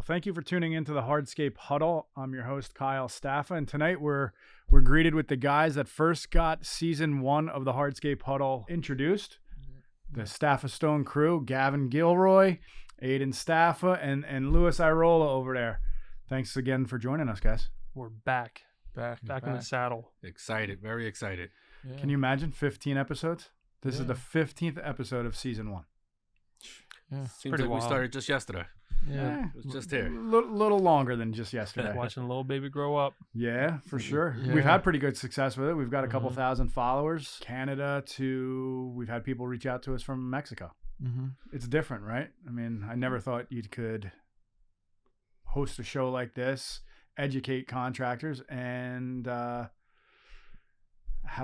Well, thank you for tuning into the Hardscape Huddle. I'm your host, Kyle Staffa, and tonight we're greeted with the guys that first got season 1 of the Hardscape Huddle introduced. The Staffa Stone crew, Gavin Gilroy, Aiden Staffa, and Louis Irola over there. Thanks again for joining us, guys. We're back in the saddle. Excited, very excited. Yeah. Can you imagine 15 episodes? This is the 15th episode of season 1. Yeah. Seems like wild. We started just yesterday. Yeah. It was just here. Little longer than just yesterday. Watching a little baby grow up. Yeah, for sure. Yeah. We've had pretty good success with it. We've got a couple thousand followers. Canada we've had people reach out to us from Mexico. Mm-hmm. It's different, right? I mean, I never thought you could host a show like this, educate contractors, and have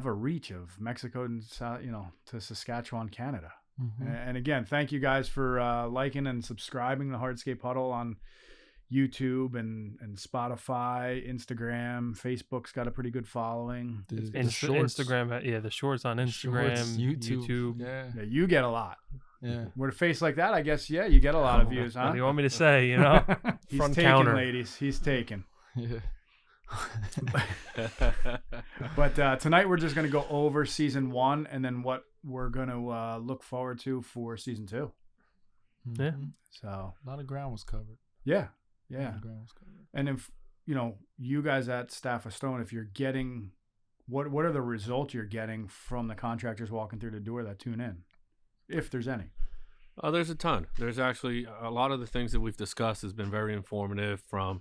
a reach of Mexico and to Saskatchewan, Canada. Mm-hmm. And again, thank you guys for liking and subscribing to Hardscape Huddle on YouTube and Spotify, Instagram. Facebook's got a pretty good following. Instagram, the shorts on Instagram, YouTube. Yeah, you get a lot. Yeah, with a face like that, I guess. Yeah, you get a lot of views, huh? What do you want me to say? He's front taken, counter, ladies. He's taken. Yeah. But tonight we're just going to go over season 1 and then what we're going to look forward to for season 2. Yeah. So a lot of ground was covered. Yeah. And if you guys at Staffa Stone, if you're getting what are the results you're getting from the contractors walking through the door that tune in, if there's any? There's a ton. There's actually a lot of the things that we've discussed has been very informative, from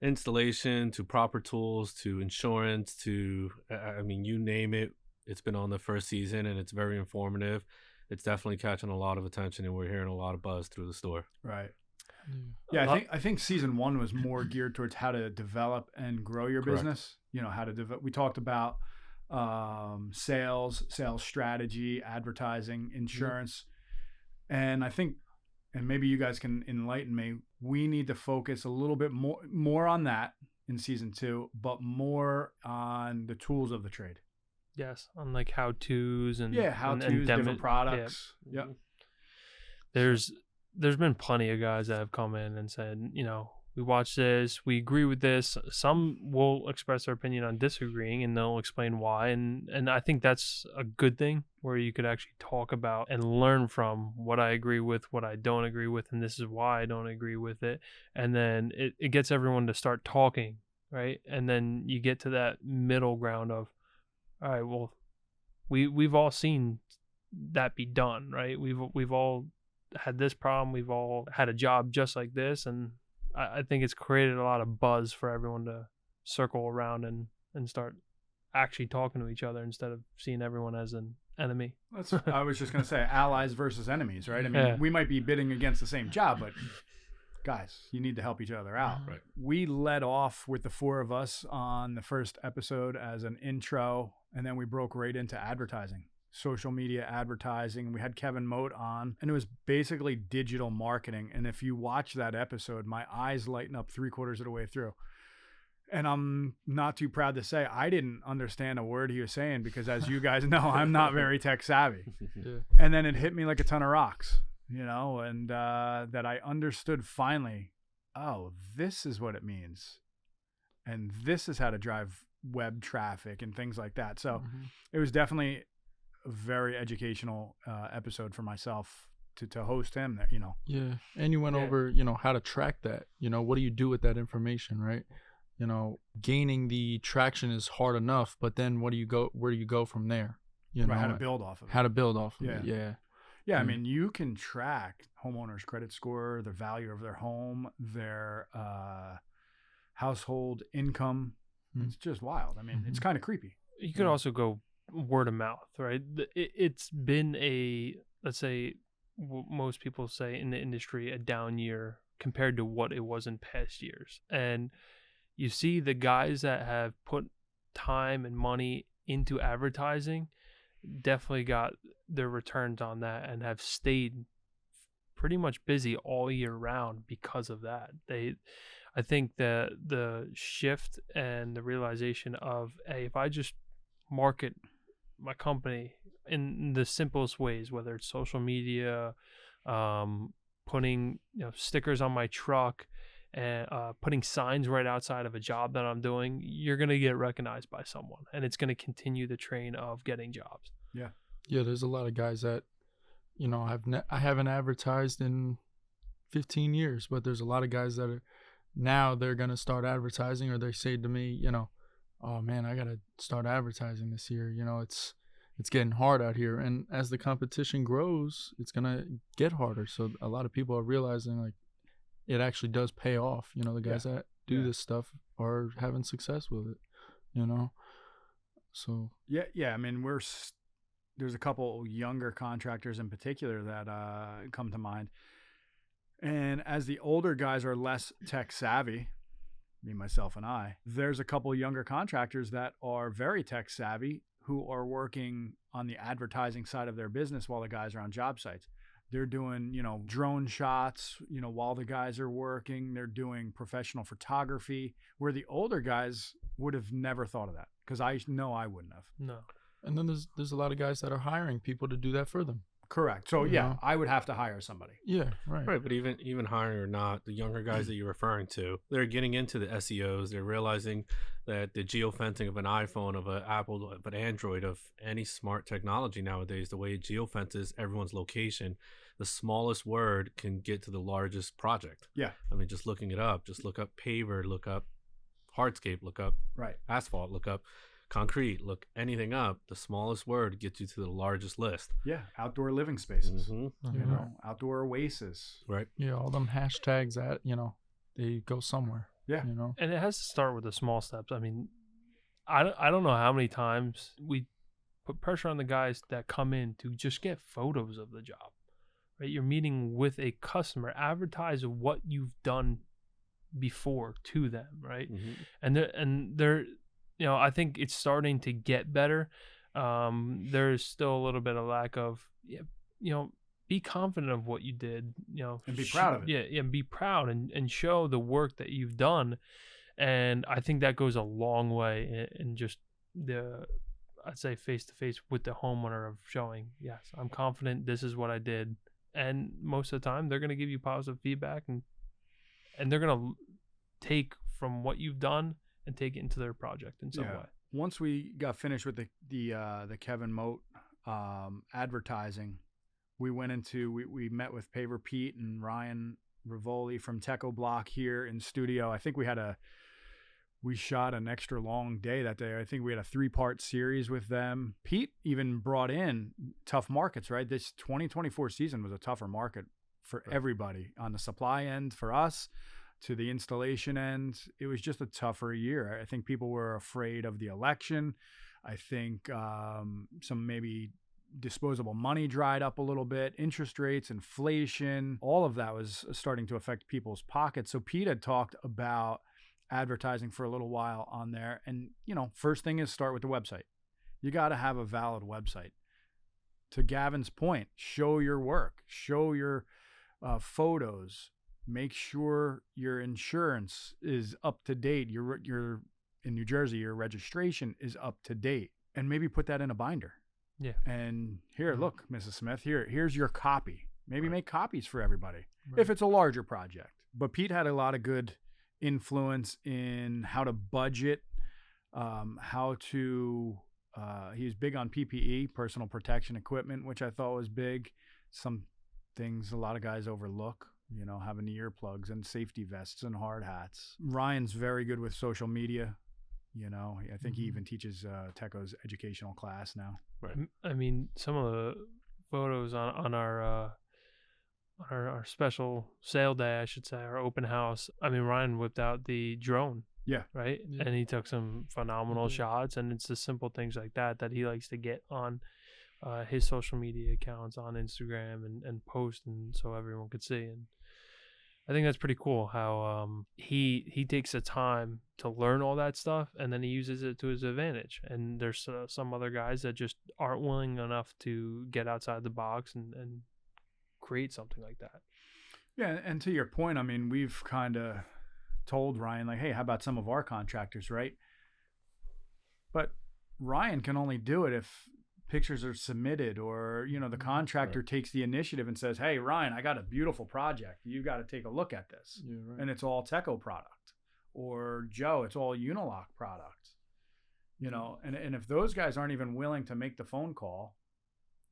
installation to proper tools to insurance to you name it. It's been on the first season and it's very informative. It's definitely catching a lot of attention and we're hearing a lot of buzz through the store. Right. Yeah, I think season 1 was more geared towards how to develop and grow your business. How to develop. We talked about sales strategy, advertising, insurance, and I think, and maybe you guys can enlighten me, we need to focus a little bit more on that in season 2, but more on the tools of the trade. Yes, on like how-tos and different products. Yeah. There's been plenty of guys that have come in and said, we watch this, we agree with this. Some will express their opinion on disagreeing and they'll explain why. And I think that's a good thing, where you could actually talk about and learn from what I agree with, what I don't agree with, and this is why I don't agree with it. And then it gets everyone to start talking, right? And then you get to that middle ground of, all right, well, we've all seen that be done, right? We've all had this problem. We've all had a job just like this, and I think it's created a lot of buzz for everyone to circle around and start actually talking to each other instead of seeing everyone as an enemy. I was just going to say allies versus enemies, right? I mean, we might be bidding against the same job, but guys, you need to help each other out. Right. We led off with the 4 of us on the first episode as an intro, and then we broke right into advertising. Social media advertising. We had Kevin Moat on, and it was basically digital marketing. And if you watch that episode, my eyes lighten up 3/4 of the way through. And I'm not too proud to say I didn't understand a word he was saying, because as you guys know, I'm not very tech savvy. Yeah. And then it hit me like a ton of rocks, and that I understood finally, oh, this is what it means. And this is how to drive web traffic and things like that. So it was definitely a very educational episode for myself to host him there, Yeah. And you went over, how to track that, what do you do with that information, right? Gaining the traction is hard enough, but then where do you go from there? How to build off of it. Yeah. I mean, you can track homeowners' credit score, the value of their home, their household income. It's just wild. I mean, it's kind of creepy. You could also go word of mouth, right? It's been let's say most people say in the industry, a down year compared to what it was in past years. And you see the guys that have put time and money into advertising definitely got their returns on that and have stayed pretty much busy all year round because of that. I think that the shift and the realization of, hey, if I just market my company in the simplest ways, whether it's social media, putting stickers on my truck, and putting signs right outside of a job that I'm doing, you're going to get recognized by someone, and it's going to continue the train of getting jobs. Yeah, there's a lot of guys that, you know, I haven't advertised in 15 years, but there's a lot of guys that are now they're going to start advertising, or they say to me, you know, oh man, I got to start advertising this year. You know, it's getting hard out here. And as the competition grows, it's going to get harder. So a lot of people are realizing like it actually does pay off. You know, the guys that do this stuff are having success with it, you know? So. Yeah. I mean, there's a couple younger contractors in particular that come to mind. And as the older guys are less tech savvy, me, myself, and I, there's a couple younger contractors that are very tech savvy who are working on the advertising side of their business while the guys are on job sites. They're doing, you know, drone shots, you know, while the guys are working. They're doing professional photography, where the older guys would have never thought of that, because I know I wouldn't have. No. And then there's a lot of guys that are hiring people to do that for them. Correct. So You yeah, know? I would have to hire somebody. Yeah, right. Right, but even hiring or not, the younger guys that you're referring to, they're getting into the SEOs. They're realizing that the geofencing of an iPhone, of an Apple, of an Android, of any smart technology nowadays, the way it geofences everyone's location, the smallest word can get to the largest project. Yeah. I mean, just looking it up, just look up paver, look up hardscape, look up Right. asphalt, look up concrete, look anything up, the smallest word gets you to the largest list. Yeah. Outdoor living spaces. Mm-hmm. You know, outdoor oasis. Right. Yeah, all them hashtags that, you know, they go somewhere. Yeah. You know. And it has to start with the small steps. I mean, I don't know how many times we put pressure on the guys that come in to just get photos of the job, right? You're meeting with a customer, advertise what you've done before to them, right? Mm-hmm. And they're, you know, I think it's starting to get better. There's still a little bit of lack of, you know, be confident of what you did, you know, And be proud of it. Yeah, be proud and show the work that you've done. And I think that goes a long way in just I'd say face to face with the homeowner of showing, yes, I'm confident, this is what I did. And most of the time they're going to give you positive feedback, and they're going to take from what you've done and take it into their project in some way. Once we got finished with the Kevin Moat advertising, we went into we met with Paver Pete and Ryan Rivoli from Techo Block here in studio. I think we shot an extra long day that day. I think we had a 3-part series with them. Pete even brought in tough markets, right? This 2024 season was a tougher market for everybody on the supply end, for us, to the installation end. It was just a tougher year. I think people were afraid of the election. I think some maybe disposable money dried up a little bit, interest rates, inflation, all of that was starting to affect people's pockets. So Pete had talked about advertising for a little while on there. And, you know, first thing is start with the website. You got to have a valid website. To Gavin's point, show your work, show your photos, make sure your insurance is up to date. You're in New Jersey, your registration is up to date, and maybe put that in a binder. Yeah. And here, look, Mrs. Smith, here's your copy. Maybe make copies for everybody Right. if it's a larger project. But Pete had a lot of good influence in how to budget, how to, he was big on PPE, personal protection equipment, which I thought was big. Some things a lot of guys overlook, you know, having the earplugs and safety vests and hard hats. Ryan's very good with social media. You know, I think he even teaches Techo's educational class now. Right. I mean, some of the photos on our special sale day, I should say, our open house. I mean, Ryan whipped out the drone. Yeah. Right. Yeah. And he took some phenomenal shots, and it's the simple things like that he likes to get on his social media accounts on Instagram and post, and so everyone could see. And I think that's pretty cool how he takes the time to learn all that stuff, and then he uses it to his advantage. And there's some other guys that just aren't willing enough to get outside the box and create something like that. Yeah, and to your point, I mean, we've kind of told Ryan, like, hey, how about some of our contractors, right? But Ryan can only do it if pictures are submitted, or the contractor takes the initiative and says, hey, Ryan, I got a beautiful project, you got to take a look at this. Yeah, right. And it's all Teco product, or Joe, it's all Unilock product, and if those guys aren't even willing to make the phone call,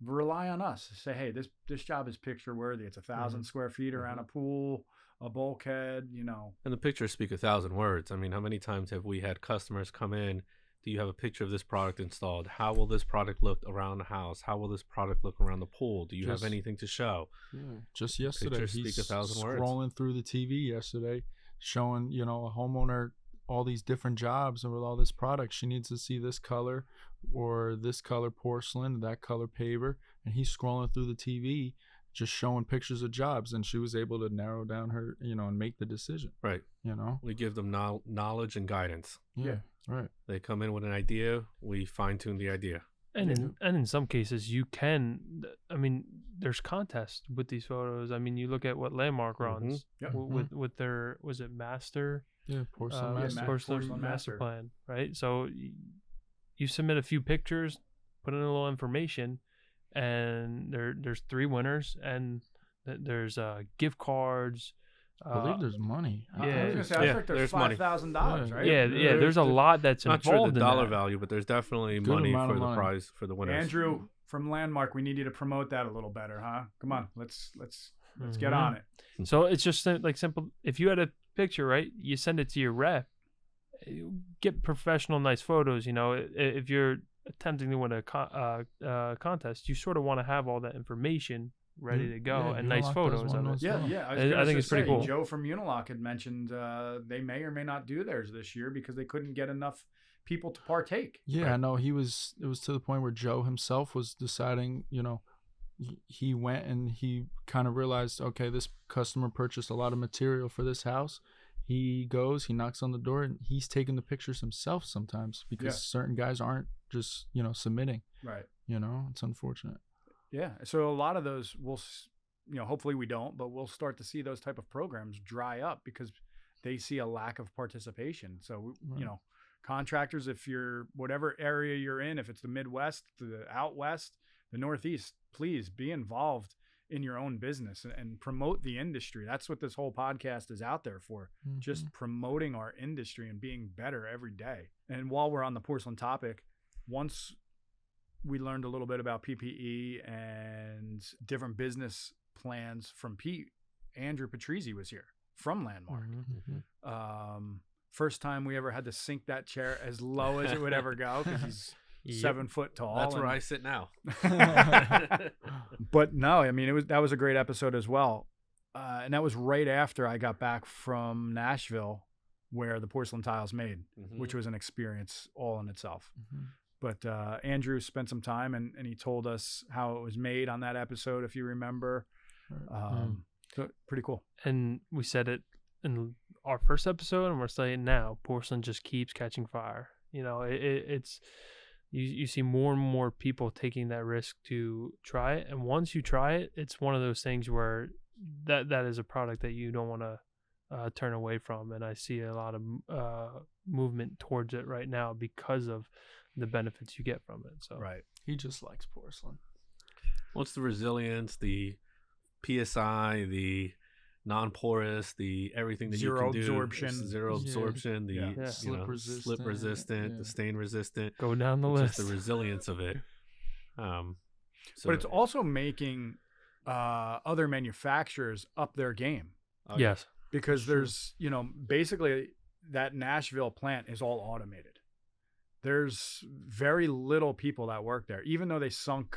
rely on us. Say, hey, this job is picture worthy. It's 1,000 square feet around a pool, a bulkhead, And the pictures speak 1,000 words. I mean, how many times have we had customers come in? Do you have a picture of this product installed? How will this product look around the house? How will this product look around the pool? Do you have anything to show? Yeah. Just yesterday, Pictures he's speak 1,000 words. scrolling through the TV yesterday, showing a homeowner all these different jobs, and with all this product, she needs to see this color or this color porcelain, that color paver, and he's scrolling through the TV just showing pictures of jobs, and she was able to narrow down her and make the decision. Right. We give them knowledge and guidance. Yeah. Right. They come in with an idea, we fine tune the idea. And in some cases you can, there's contests with these photos. I mean, you look at what Landmark runs with their, was it master? Yeah, porcelain master. Porcelain master plan, right? So you submit a few pictures, put in a little information, and there's 3 winners, and there's gift cards. I believe there's money. I was gonna say, I think there's $5,000, right? Yeah, there's a lot that's not involved sure the in dollar that. value, but there's definitely money for the prize for the winners. Andrew from Landmark, we need you to promote that a little better, huh? Come on, let's get on it. So it's just like simple. If you had a picture, right, you send it to your rep. Get professional, nice photos. If you're attempting to win a contest, you sort of want to have all that information ready to go and nice photos of it. Yeah. I think it's pretty cool. Joe from Unilock had mentioned they may or may not do theirs this year because they couldn't get enough people to partake. Yeah, I know. It was to the point where Joe himself was deciding, he went and he kind of realized, okay, this customer purchased a lot of material for this house. He goes, he knocks on the door, and he's taking the pictures himself sometimes because certain guys aren't just, submitting. Right. It's unfortunate. Yeah. So a lot of those will, hopefully we don't, but we'll start to see those type of programs dry up because they see a lack of participation. So, contractors, if you're whatever area you're in, if it's the Midwest, the out West, the Northeast, please be involved in your own business and promote the industry. That's what this whole podcast is out there for. Mm-hmm. Just promoting our industry and being better every day. And while we're on the porcelain topic, once we learned a little bit about PPE and different business plans from Pete, Andrew Patrizzi was here from Landmark. Mm-hmm. First time we ever had to sink that chair as low as it would ever go because he's 7 foot tall. That's where I sit now. But no, that was a great episode as well. And that was right after I got back from Nashville where the porcelain tile's made, which was an experience all in itself. Mm-hmm. But Andrew spent some time and he told us how it was made on that episode, if you remember. So pretty cool. And we said it in our first episode, and we're saying now, porcelain just keeps catching fire. It's you see more and more people taking that risk to try it, and once you try it, it's one of those things where that is a product that you don't want to turn away from. And I see a lot of movement towards it right now because of the benefits you get from it. So right, he just likes porcelain. What's the resilience, the PSI, the non-porous, the everything that zero you can do, absorption, zero absorption, the slip resistant, the stain resistant. Go down the list. Just the resilience of it. But it's also making other manufacturers up their game. Yes, because there's basically that Nashville plant is all automated. There's very little people that work there, even though they sunk.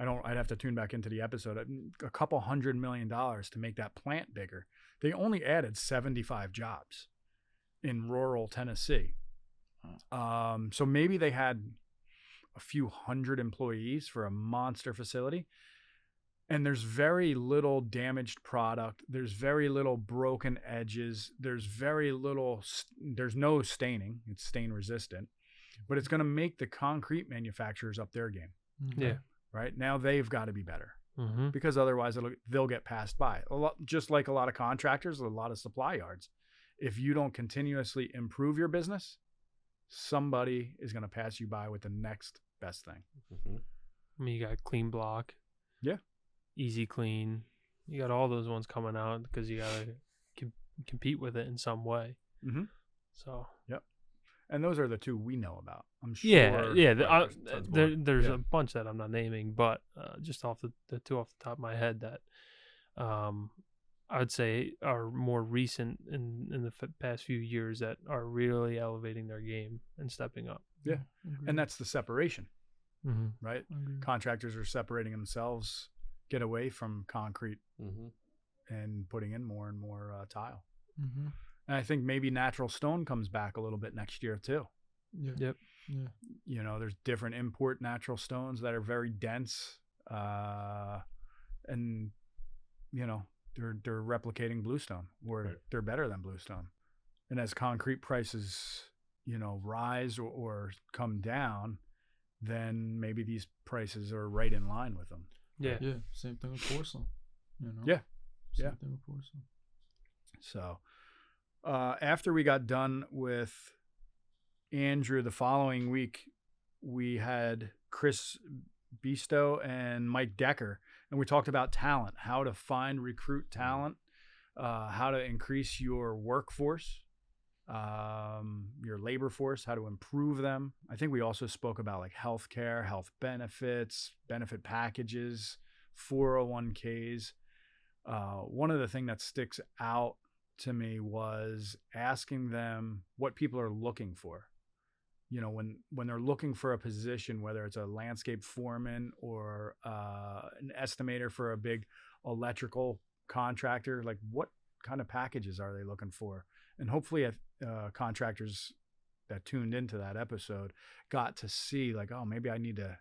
I'd have to tune back into the episode. A couple $100 million to make that plant bigger. They only added 75 jobs in rural Tennessee. So maybe they had a few hundred employees for a monster facility. And there's very little damaged product. There's very little broken edges. There's no staining. It's stain resistant. But it's going to make the concrete manufacturers up their game. Yeah. Right now they've got to be better because otherwise they'll get passed by. Just like a lot of contractors, a lot of supply yards. If you don't continuously improve your business, somebody is going to pass you by with the next best thing. Mm-hmm. I mean, you got Clean Block. Yeah. Easy Clean. You got all those ones coming out because you got to compete with it in some way. Mm-hmm. So. Yep. And those are the two we know about. I'm sure. Yeah. There's Yeah. a bunch that I'm not naming, but just off the two off the top of my head that I would say are more recent in the past few years that are really elevating their game and stepping up. Yeah. And that's the separation, Mm-hmm. right? Contractors are separating themselves, get away from concrete and putting in more and more tile. Mm-hmm. And I think maybe natural stone comes back a little bit next year too. Yeah. Yep. Yeah. You know, there's different import natural stones that are very dense, and you know they're replicating bluestone, or they're better than bluestone. And as concrete prices, you know, rise or come down, then maybe these prices are right in line with them. Yeah. Yeah. Same thing with porcelain. You know. Yeah. Same thing with porcelain. So after we got done with Andrew, the following week we had Chris Bisto and Mike Decker, and we talked about talent, how to find, recruit talent, how to increase your workforce, your labor force, how to improve them. I think we also spoke about like healthcare, health benefits, benefit packages, 401ks. One of the things that sticks out to me was asking them what people are looking for. You know, when they're looking for a position, whether it's a landscape foreman or an estimator for a big electrical contractor, like what kind of packages are they looking for? And hopefully contractors that tuned into that episode got to see like, oh, maybe I need to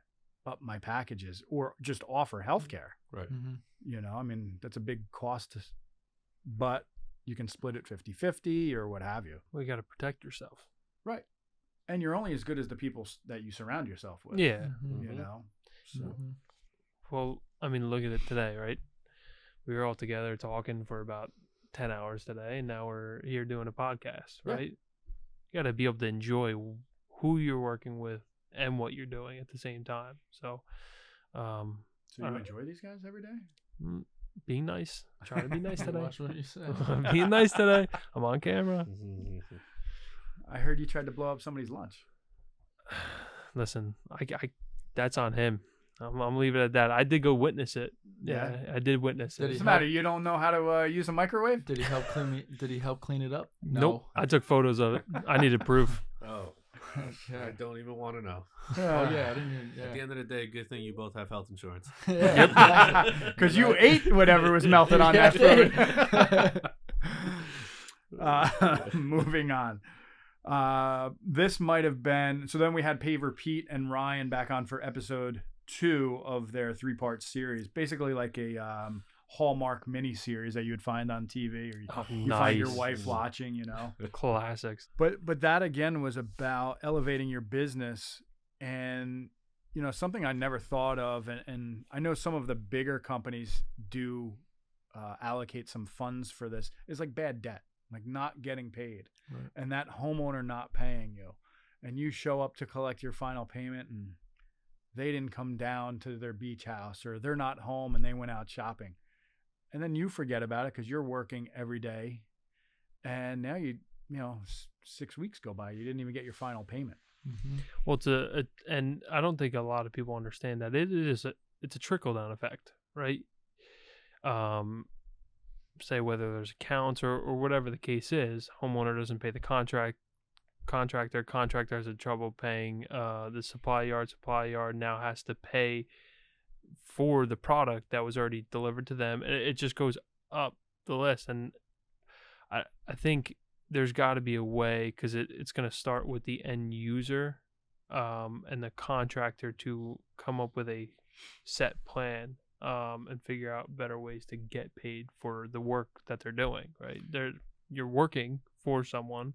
up my packages or just offer healthcare. Right. Mm-hmm. You know, I mean, that's a big cost, but you can split it 50-50 or what have you. Well, you got to protect yourself. Right. And you're only as good as the people that you surround yourself with. Yeah. You know? So, Well, I mean, look at it today, right? We were all together talking for about 10 hours today, and now we're here doing a podcast, right? You got to be able to enjoy who you're working with and what you're doing at the same time. So, so you enjoy these guys every day? Being nice. Try to be nice today. Watch what you say. Being nice today. I'm on camera. I heard you tried to blow up somebody's lunch. Listen, I that's on him. I'm leaving it at that. I did go witness it. Yeah, I did witness it. What's the matter? You don't know how to use a microwave? Did he help clean it up? No. Nope. I took photos of it. I needed proof. Oh, Okay. I don't even want to know. Oh yeah, I didn't even. At the Yeah. end of the day, good thing you both have health insurance. Because you ate whatever was melted on that food. Moving on. This might have been, so then we had Paver Pete and Ryan back on for episode 2 of their 3-part series, basically like a Hallmark mini series that you would find on TV, or you find your wife watching, you know. Classics. But that again was about elevating your business, and you know, something I never thought of, and I know some of the bigger companies do allocate some funds for this, is like bad debt, like not getting paid. Right. And that homeowner not paying you, and you show up to collect your final payment and they didn't come down to their beach house, or they're not home and they went out shopping, and then you forget about it because you're working every day, and now you know 6 weeks go by, you didn't even get your final payment. Mm-hmm. Well, and I don't think a lot of people understand that it's a trickle down effect, right? Say whether there's accounts or whatever the case is, homeowner doesn't pay the contractor has a trouble paying the supply yard now has to pay for the product that was already delivered to them, and it just goes up the list. And I think there's got to be a way, because it's going to start with the end user and the contractor to come up with a set plan and figure out better ways to get paid for the work that they're doing, right? You're working for someone,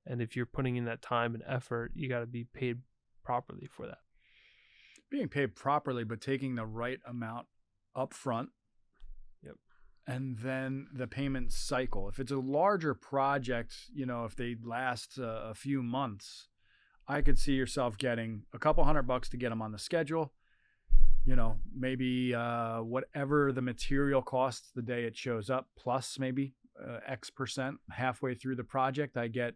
and if you're putting in that time and effort, you got to be paid properly for that. Being paid properly, but taking the right amount up front. Yep. And then the payment cycle. If it's a larger project, you know, if they last a few months, I could see yourself getting a couple $100 to get them on the schedule. Maybe whatever the material costs the day it shows up, plus maybe X percent halfway through the project. I get,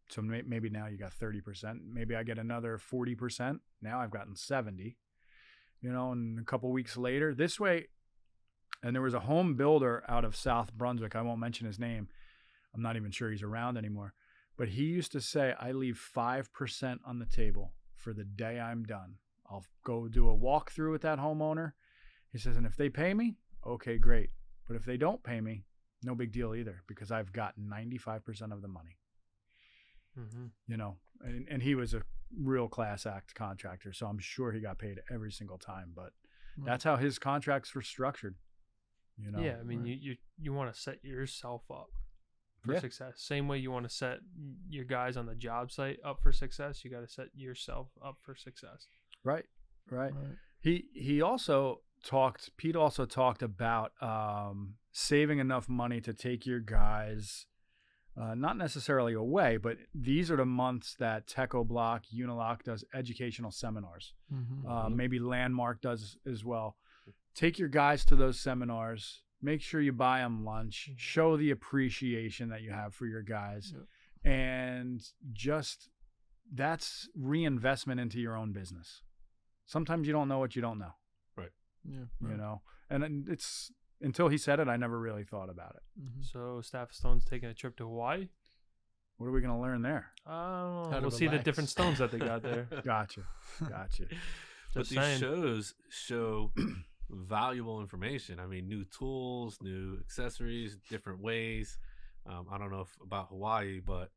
so maybe now you got 30%. Maybe I get another 40%. Now I've gotten 70, and a couple weeks later this way. And there was a home builder out of South Brunswick. I won't mention his name. I'm not even sure he's around anymore. But he used to say, I leave 5% on the table for the day I'm done. I'll go do a walkthrough with that homeowner. He says, and if they pay me, okay, great. But if they don't pay me, no big deal either, because I've got 95% of the money. And he was a real class act contractor, so I'm sure he got paid every single time. But that's how his contracts were structured. Yeah, I mean, you want to set yourself up for success. Same way you want to set your guys on the job site up for success, you got to set yourself up for success. Right. He also talked, Pete also talked about saving enough money to take your guys, not necessarily away, but these are the months that Techo-Block, Unilock does educational seminars. Maybe Landmark does as well. Take your guys to those seminars. Make sure you buy them lunch. Show the appreciation that you have for your guys. And just, that's reinvestment into your own business. Sometimes you don't know what you don't know. Right. Yeah. And it's, until he said it, I never really thought about it. So Staff Stone's taking a trip to Hawaii. What are we going to learn there? We'll see the different stones that they got there. Gotcha. But these shows show valuable information. I mean, new tools, new accessories, different ways. I don't know about Hawaii, but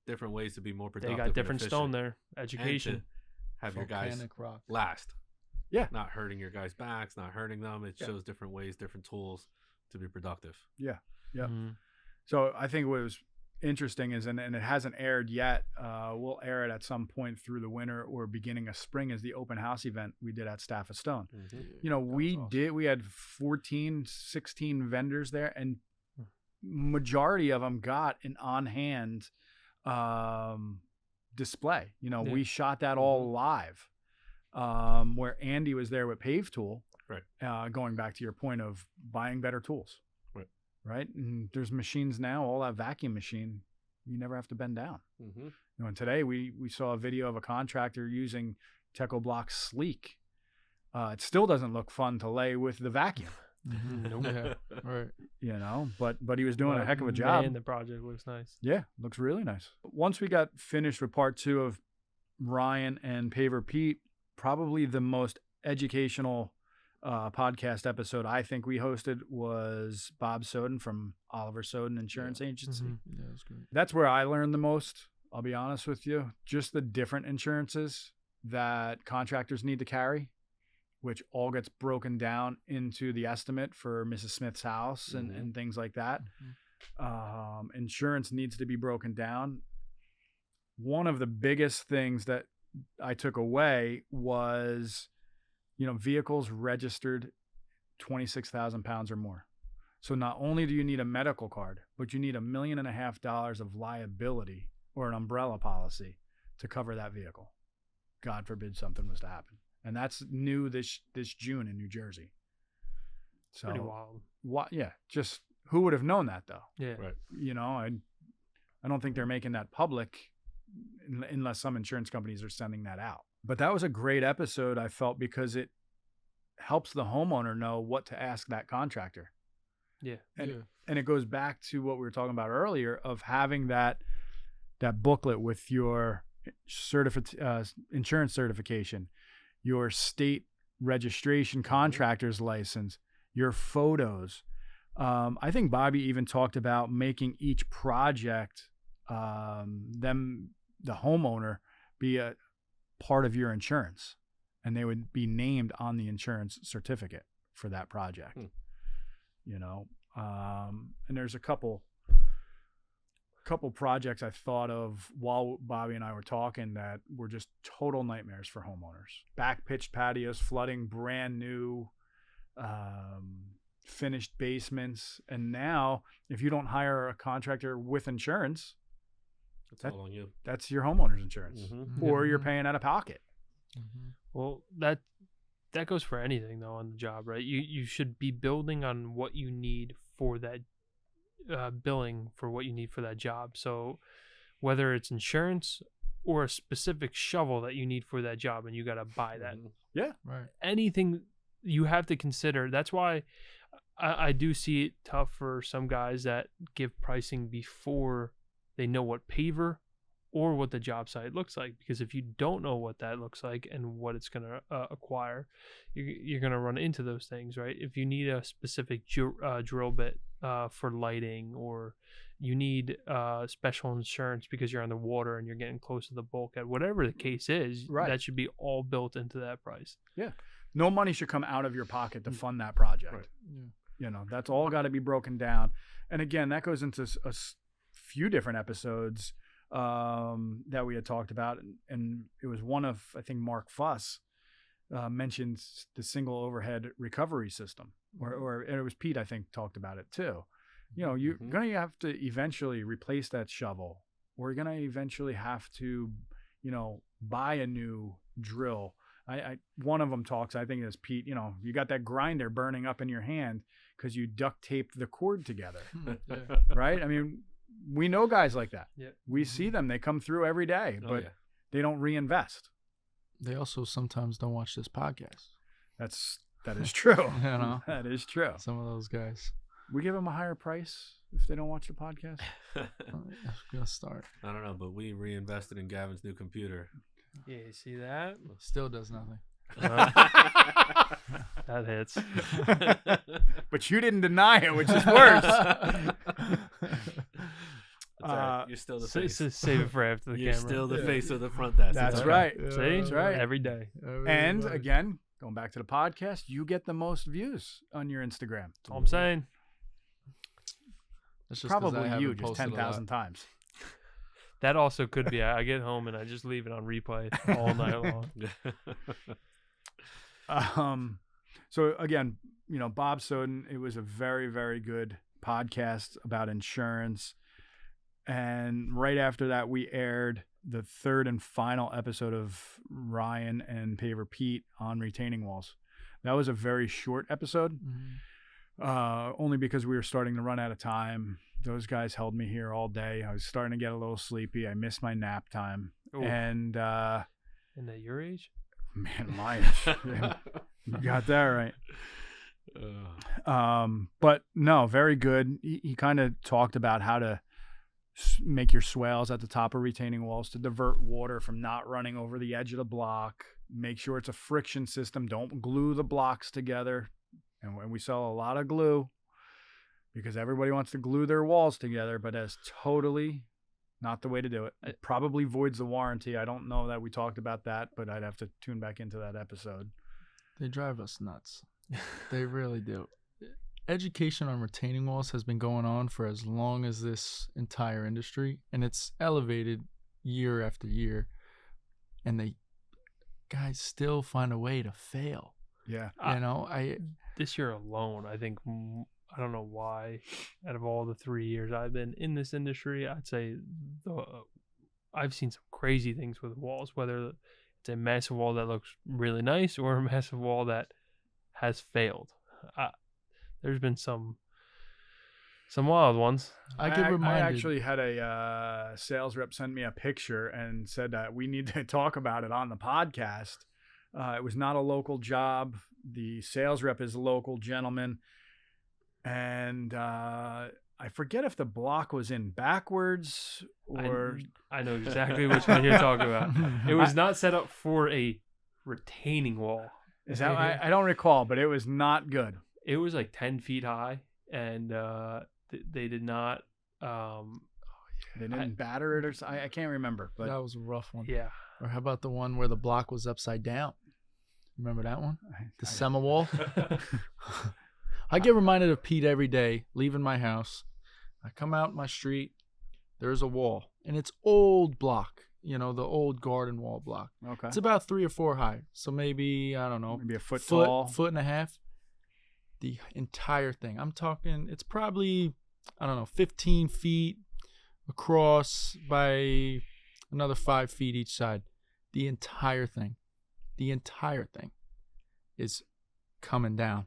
different ways to be more productive. They got different stone there. Education. Have your guys rock. last. Yeah. Not hurting your guys' backs, not hurting them. It shows different ways, different tools to be productive. Yeah. So I think what was interesting is, and it hasn't aired yet, we'll air it at some point through the winter or beginning of spring, is the open house event we did at Staff of Stone. We had 14, 16 vendors there, and majority of them got an on-hand display. We shot that all live, where Andy was there with Pave Tool, going back to your point of buying better tools. Right. And there's machines now, all that vacuum machine, you never have to bend down. And today we saw a video of a contractor using Techo-Block Sleek. It still doesn't look fun to lay with the vacuum. But he was doing a heck of a job. And the project looks nice. Yeah, looks really nice. Once we got finished with part 2 of Ryan and Paver Pete, probably the most educational podcast episode I think we hosted was Bob Soden from Oliver Soden Insurance Agency. Yeah, that's great. That's where I learned the most, I'll be honest with you. Just the different insurances that contractors need to carry, which all gets broken down into the estimate for Mrs. Smith's house and things like that. Insurance needs to be broken down. One of the biggest things that I took away was, vehicles registered 26,000 pounds or more. So not only do you need a medical card, but you need $1.5 million of liability or an umbrella policy to cover that vehicle. God forbid something was to happen. And that's new this June in New Jersey. So, pretty wild. Just who would have known that though? Yeah. Right. I don't think they're making that public unless some insurance companies are sending that out. But that was a great episode, I felt, because it helps the homeowner know what to ask that contractor. Yeah. And it goes back to what we were talking about earlier of having that booklet with your insurance certification, your state registration contractor's license, your photos. I think Bobby even talked about making each project, the homeowner, be a part of your insurance, and they would be named on the insurance certificate for that project. And there's a couple projects I thought of while Bobby and I were talking that were just total nightmares for homeowners. Back pitched patios, flooding, brand new, finished basements. And now if you don't hire a contractor with insurance, That's all on you. That's your homeowner's insurance, Mm-hmm. or you're paying out of pocket. Well, that goes for anything though on the job, right? You should be building on what you need for that billing for what you need for that job. So whether it's insurance or a specific shovel that you need for that job, and you got to buy that. Yeah, Right. Anything you have to consider. That's why I do see it tough for some guys that give pricing before they know what paver or what the job site looks like. Because if you don't know what that looks like and what it's going to acquire, you're going to run into those things, right? If you need a specific drill bit for lighting, or you need special insurance because you're on the water and you're getting close to the bulkhead, whatever the case is, Right. that should be all built into that price. Yeah. No money should come out of your pocket to fund that project. Right. Yeah. You know, that's all got to be broken down. And again, that goes into a few different episodes that we had talked about. And it was one of, I think, Mark Fuss mentioned the single overhead recovery system. Or it was Pete, I think, talked about it too. You know, you're going to have to eventually replace that shovel. Or you're going to eventually have to, you know, buy a new drill. One of them talks, I think it was Pete, you know, you got that grinder burning up in your hand because you duct taped the cord together, right? I mean, we know guys like that. Yeah. We see them. They come through every day, but they don't reinvest. They also sometimes don't watch this podcast. That is true. You know? That is true. Some of those guys. We give them a higher price if they don't watch the podcast. I'm gonna start. I don't know, but we reinvested in Gavin's new computer. Yeah, you see that? Still does nothing. That hits. But you didn't deny it, which is worse. That's all right. You're still the face. Save it for after the You're camera. still the face of the front desk. That's It's right. okay. See? That's right. Every day. And again, going back to the podcast, you get the most views on your Instagram. That's all I'm saying. That's just 'cause I Probably haven't you, just posted a lot. 10,000 times. That also could be. I get home and I just leave it on replay all night long. So again, you know, Bob Soden, it was a very, very good podcast about insurance. And right after that, we aired the third and final episode of Ryan and Paver Pete on retaining walls. That was a very short episode, only because we were starting to run out of time. Those guys held me here all day. I was starting to get a little sleepy. I missed my nap time. Ooh. And And at your age? man, my age. Yeah, you got that right. But no, very good. He kind of talked about how to make your swales at the top of retaining walls to divert water from not running over the edge of the block. Make sure it's a friction system. Don't glue the blocks together. And when we sell a lot of glue, because everybody wants to glue their walls together, but that's totally not the way to do it. It probably voids the warranty. I don't know that we talked about that, but I'd have to tune back into that episode. They drive us nuts. They really do. Education on retaining walls has been going on for as long as this entire industry, and it's elevated year after year. And they guys still find a way to fail. Yeah. You know, This year alone, I think, I don't know why, out of all the 3 years I've been in this industry, I'd say I've seen some crazy things with walls, whether it's a massive wall that looks really nice or a massive wall that has failed. There's been some wild ones. I get reminded. I actually had a sales rep send me a picture and said that we need to talk about it on the podcast. It was not a local job. The sales rep is a local gentleman. And I forget if the block was in backwards or... I know exactly which one you're talking about. It was not set up for a retaining wall. Is that I don't recall, but it was not good. It was like 10 feet high, and they did not... They didn't batter it or something. I can't remember. But that was a rough one. Yeah. Or how about the one where the block was upside down? Remember that one? The sema wall? I get reminded of Pete every day, leaving my house. I come out my street, there's a wall, and it's old block, you know, the old garden wall block. Okay. It's about 3 or 4 high, so maybe, I don't know, maybe a foot tall. Foot and a half. The entire thing. I'm talking, it's probably, I don't know, 15 feet across by another 5 feet each side. The entire thing is coming down.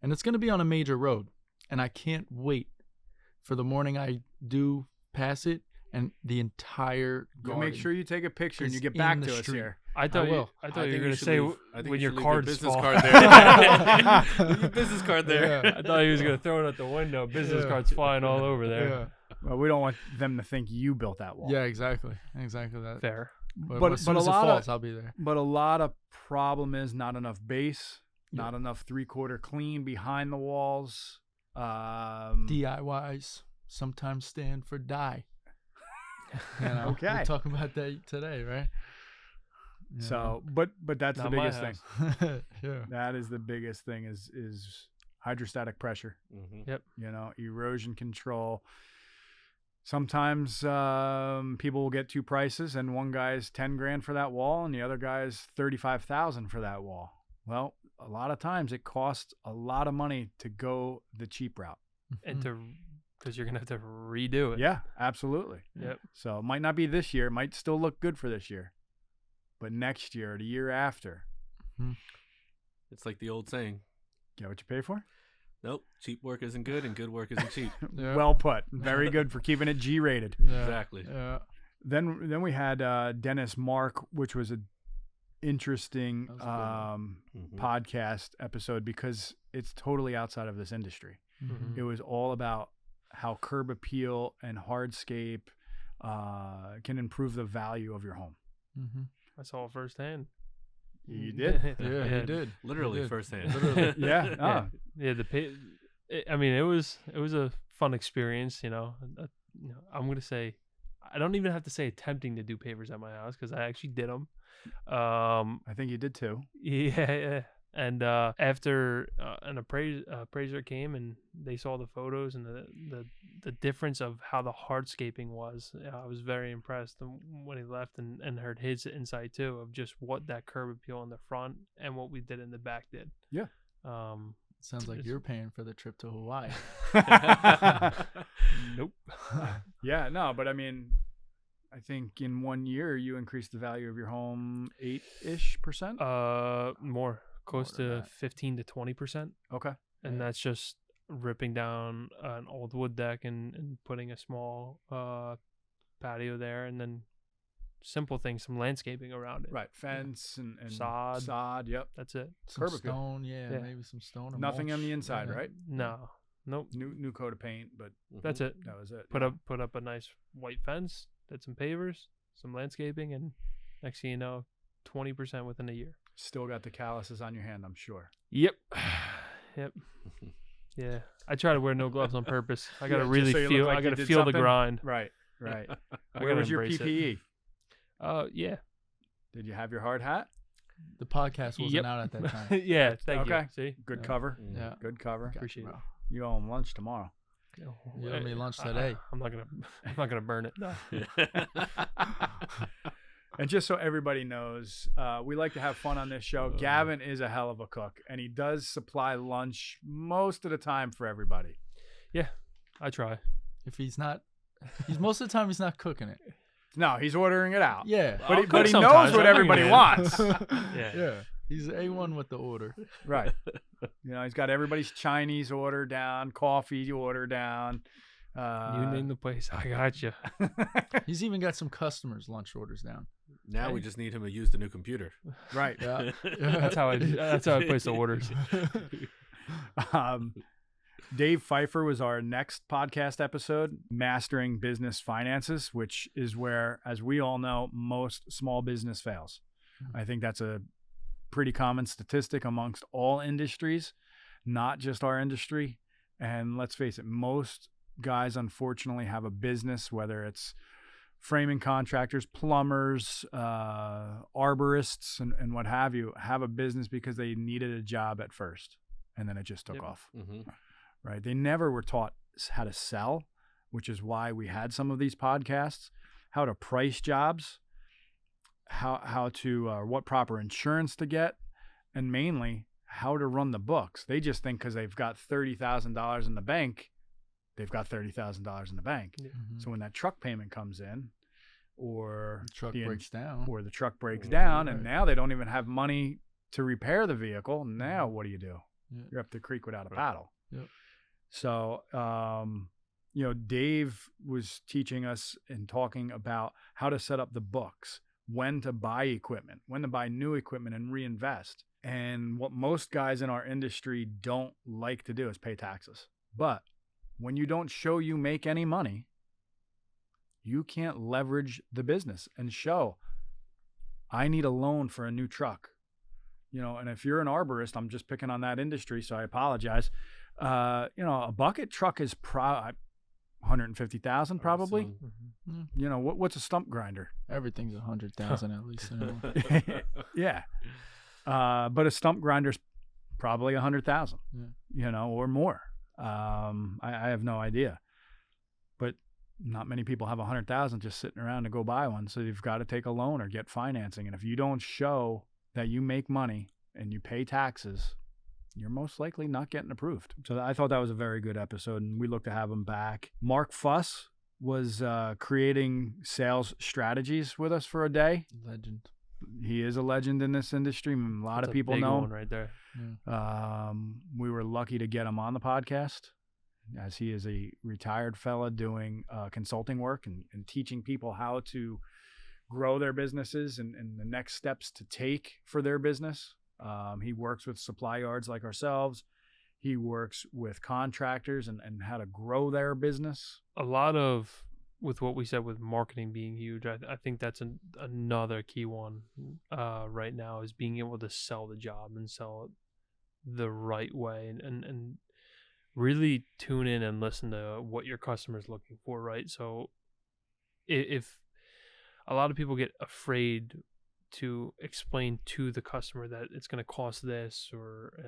And it's going to be on a major road. And I can't wait for the morning I do pass it and the entire Go garden. make sure you take a picture and is you get in back the to us street. here. I thought you will. were think going to should say leave- I think when you your should leave cards business fall. card there. Leave your business card there. Yeah. I thought he was going to throw it out the window. Business Yeah. cards flying all over there. Yeah. Well, we don't want them to think you built that wall. Yeah, exactly that. Fair. But- as soon but as a it lot of- falls, I'll be there. But a lot of problem is not enough base, Yeah. not enough 3/4 clean behind the walls. DIYs sometimes stand for die. You know, Okay. We're talking about that today, right? You So, but that's Not the my biggest thing. house. know? Yeah. That is the biggest thing is hydrostatic pressure. Mm-hmm. You know, erosion control. Sometimes people will get two prices, and one guy's 10 grand for that wall, and the other guy's 35,000 for that wall. Well, a lot of times it costs a lot of money to go the cheap route. And because you're going to have to redo it. Yeah, absolutely. Yep. So it might not be this year. It might still look good for this year. But next year or the year after, It's like the old saying. get what you pay for. Nope, cheap work isn't good and good work isn't cheap. Yeah. Well put. Very good for keeping it G-rated. Yeah. Exactly. Yeah. Then we had Dennis Mark, which was a interesting That was a good one. Mhm. podcast episode because it's totally outside of this industry. Mhm. It was all about how curb appeal and hardscape can improve the value of your home. Mm-hmm. I saw it firsthand. You did? Yeah, he did. Literally He did. firsthand. Literally. Yeah. Yeah. Yeah, I mean, it was a fun experience, you know. I'm going to say I don't even have to say attempting to do pavers at my house because I actually did them. I think you did too. Yeah. And after an appraiser came and they saw the photos and the difference of how the hardscaping was, I was very impressed when he left and heard his insight too of just what that curb appeal in the front and what we did in the back did. Yeah. Sounds like It's- you're paying for the trip to Hawaii. Nope. Yeah, no, but I mean, I think in 1 year you increased the value of your home 8-ish%. More close than to that. 15 to 20%. Okay. And that's just ripping down an old wood deck and putting a small patio there, and then simple things, some landscaping around it. Right. Fence and Sod. Sod. Yep. That's it. Some Curb appeal. stone, yeah, Yeah. maybe some stone. or Nothing on mulch. the inside, Yeah. right? No, nope. New coat of paint, but That's it. that was it. Put up a nice white fence. Did some pavers, some landscaping, and next thing you know, 20% within a year. Still got the calluses on your hand, I'm sure. Yep. Yep. Yeah. I try to wear no gloves on purpose. I gotta Yeah, just really so you look feel. like I you gotta did feel the something. grind. Right. Right. I Where gotta was your embrace it. PPE? Yeah. Did you have your hard hat? The podcast wasn't Yep. out at that time. Yeah. Thank Okay. you. See. Good Yeah. cover. Yeah. Good cover. Gotcha, Appreciate bro. it. You owe him lunch tomorrow. You owe me lunch today. I'm not gonna burn it. No. And just so everybody knows, we like to have fun on this show. Gavin is a hell of a cook, and he does supply lunch most of the time for everybody. I try. If he's most of the time he's not cooking it. No, he's ordering it out. Yeah. But he, I'll but cook he knows sometimes. what I'll bring everybody it in. wants. Yeah. He's A1 with the order. Right. You know, he's got everybody's Chinese order down, coffee order down. You name the place, I got you. He's even got some customers' lunch orders down. Now we just need him to use the new computer. Right. Yeah. That's how I place the orders. Dave Pfeiffer was our next podcast episode, Mastering Business Finances, which is where, as we all know, most small business fails. I think that's a pretty common statistic amongst all industries, not just our industry. And let's face it, most guys unfortunately have a business, whether it's framing contractors, plumbers, arborists, and what have you, have a business because they needed a job at first, and then it just took Yep. off. Mm-hmm. Right? They never were taught how to sell, which is why we had some of these podcasts, how to price jobs, how to what proper insurance to get, and mainly how to run the books. They just think because they've got $30,000 in the bank, they've got $30,000 in the bank. Yeah. So when that truck payment comes in, or The truck the breaks down. or the truck breaks down, and Right. now they don't even have money to repair the vehicle. Now what do? Yeah. You're up the creek without a paddle. Yep. So, Dave was teaching us and talking about how to set up the books, when to buy equipment, when to buy new equipment and reinvest. And what most guys in our industry don't like to do is pay taxes. But when you don't show you make any money, you can't leverage the business and show, I need a loan for a new truck. And if you're an arborist, I'm just picking on that industry, so I apologize. A bucket truck is $150,000 probably. What's a stump grinder? Everything's 100,000 at least. Anymore. Yeah. But a stump grinder's probably 100,000, or more. I have no idea, but not many people have 100,000 just sitting around to go buy one. So you've got to take a loan or get financing. And if you don't show that you make money and you pay taxes, you're most likely not getting approved. So I thought that was a very good episode, and we look to have him back. Mark Fuss was creating sales strategies with us for a day. Legend. He is a legend in this industry. A lot That's of people a big know one him. right there. Yeah. We were lucky to get him on the podcast, as he is a retired fella doing consulting work and teaching people how to grow their businesses and the next steps to take for their business. He works with supply yards like ourselves. He works with contractors and how to grow their business. A lot of, with what we said with marketing being huge, I think that's another key one right now, is being able to sell the job and sell it the right way and really tune in and listen to what your customer's looking for, right? So if a lot of people get afraid to explain to the customer that it's going to cost this,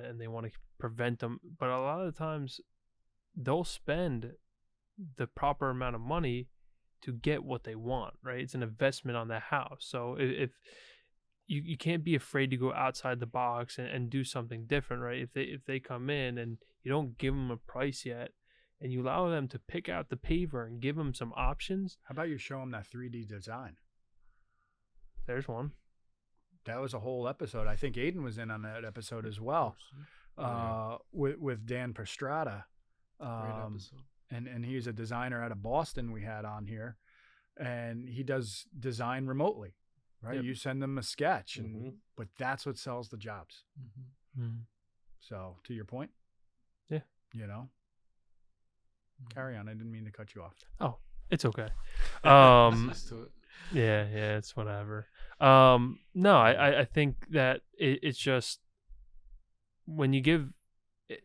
and they want to prevent them, but a lot of the times they'll spend the proper amount of money to get what they want, right? It's an investment on the house. So if you can't be afraid to go outside the box and do something different, right? If they come in and you don't give them a price yet, and you allow them to pick out the paver and give them some options. How about you show them that 3D design? There's one. That was a whole episode. I think Aiden was in on that episode as well, with Dan Pastrada. Great episode. And he's a designer out of Boston we had on here, and he does design remotely, right? Yep. You send them a sketch, but that's what sells the jobs. So to your point, carry on. I didn't mean to cut you off. Oh, it's okay. Used to it. Yeah, it's whatever. No, I think that it's just when you give,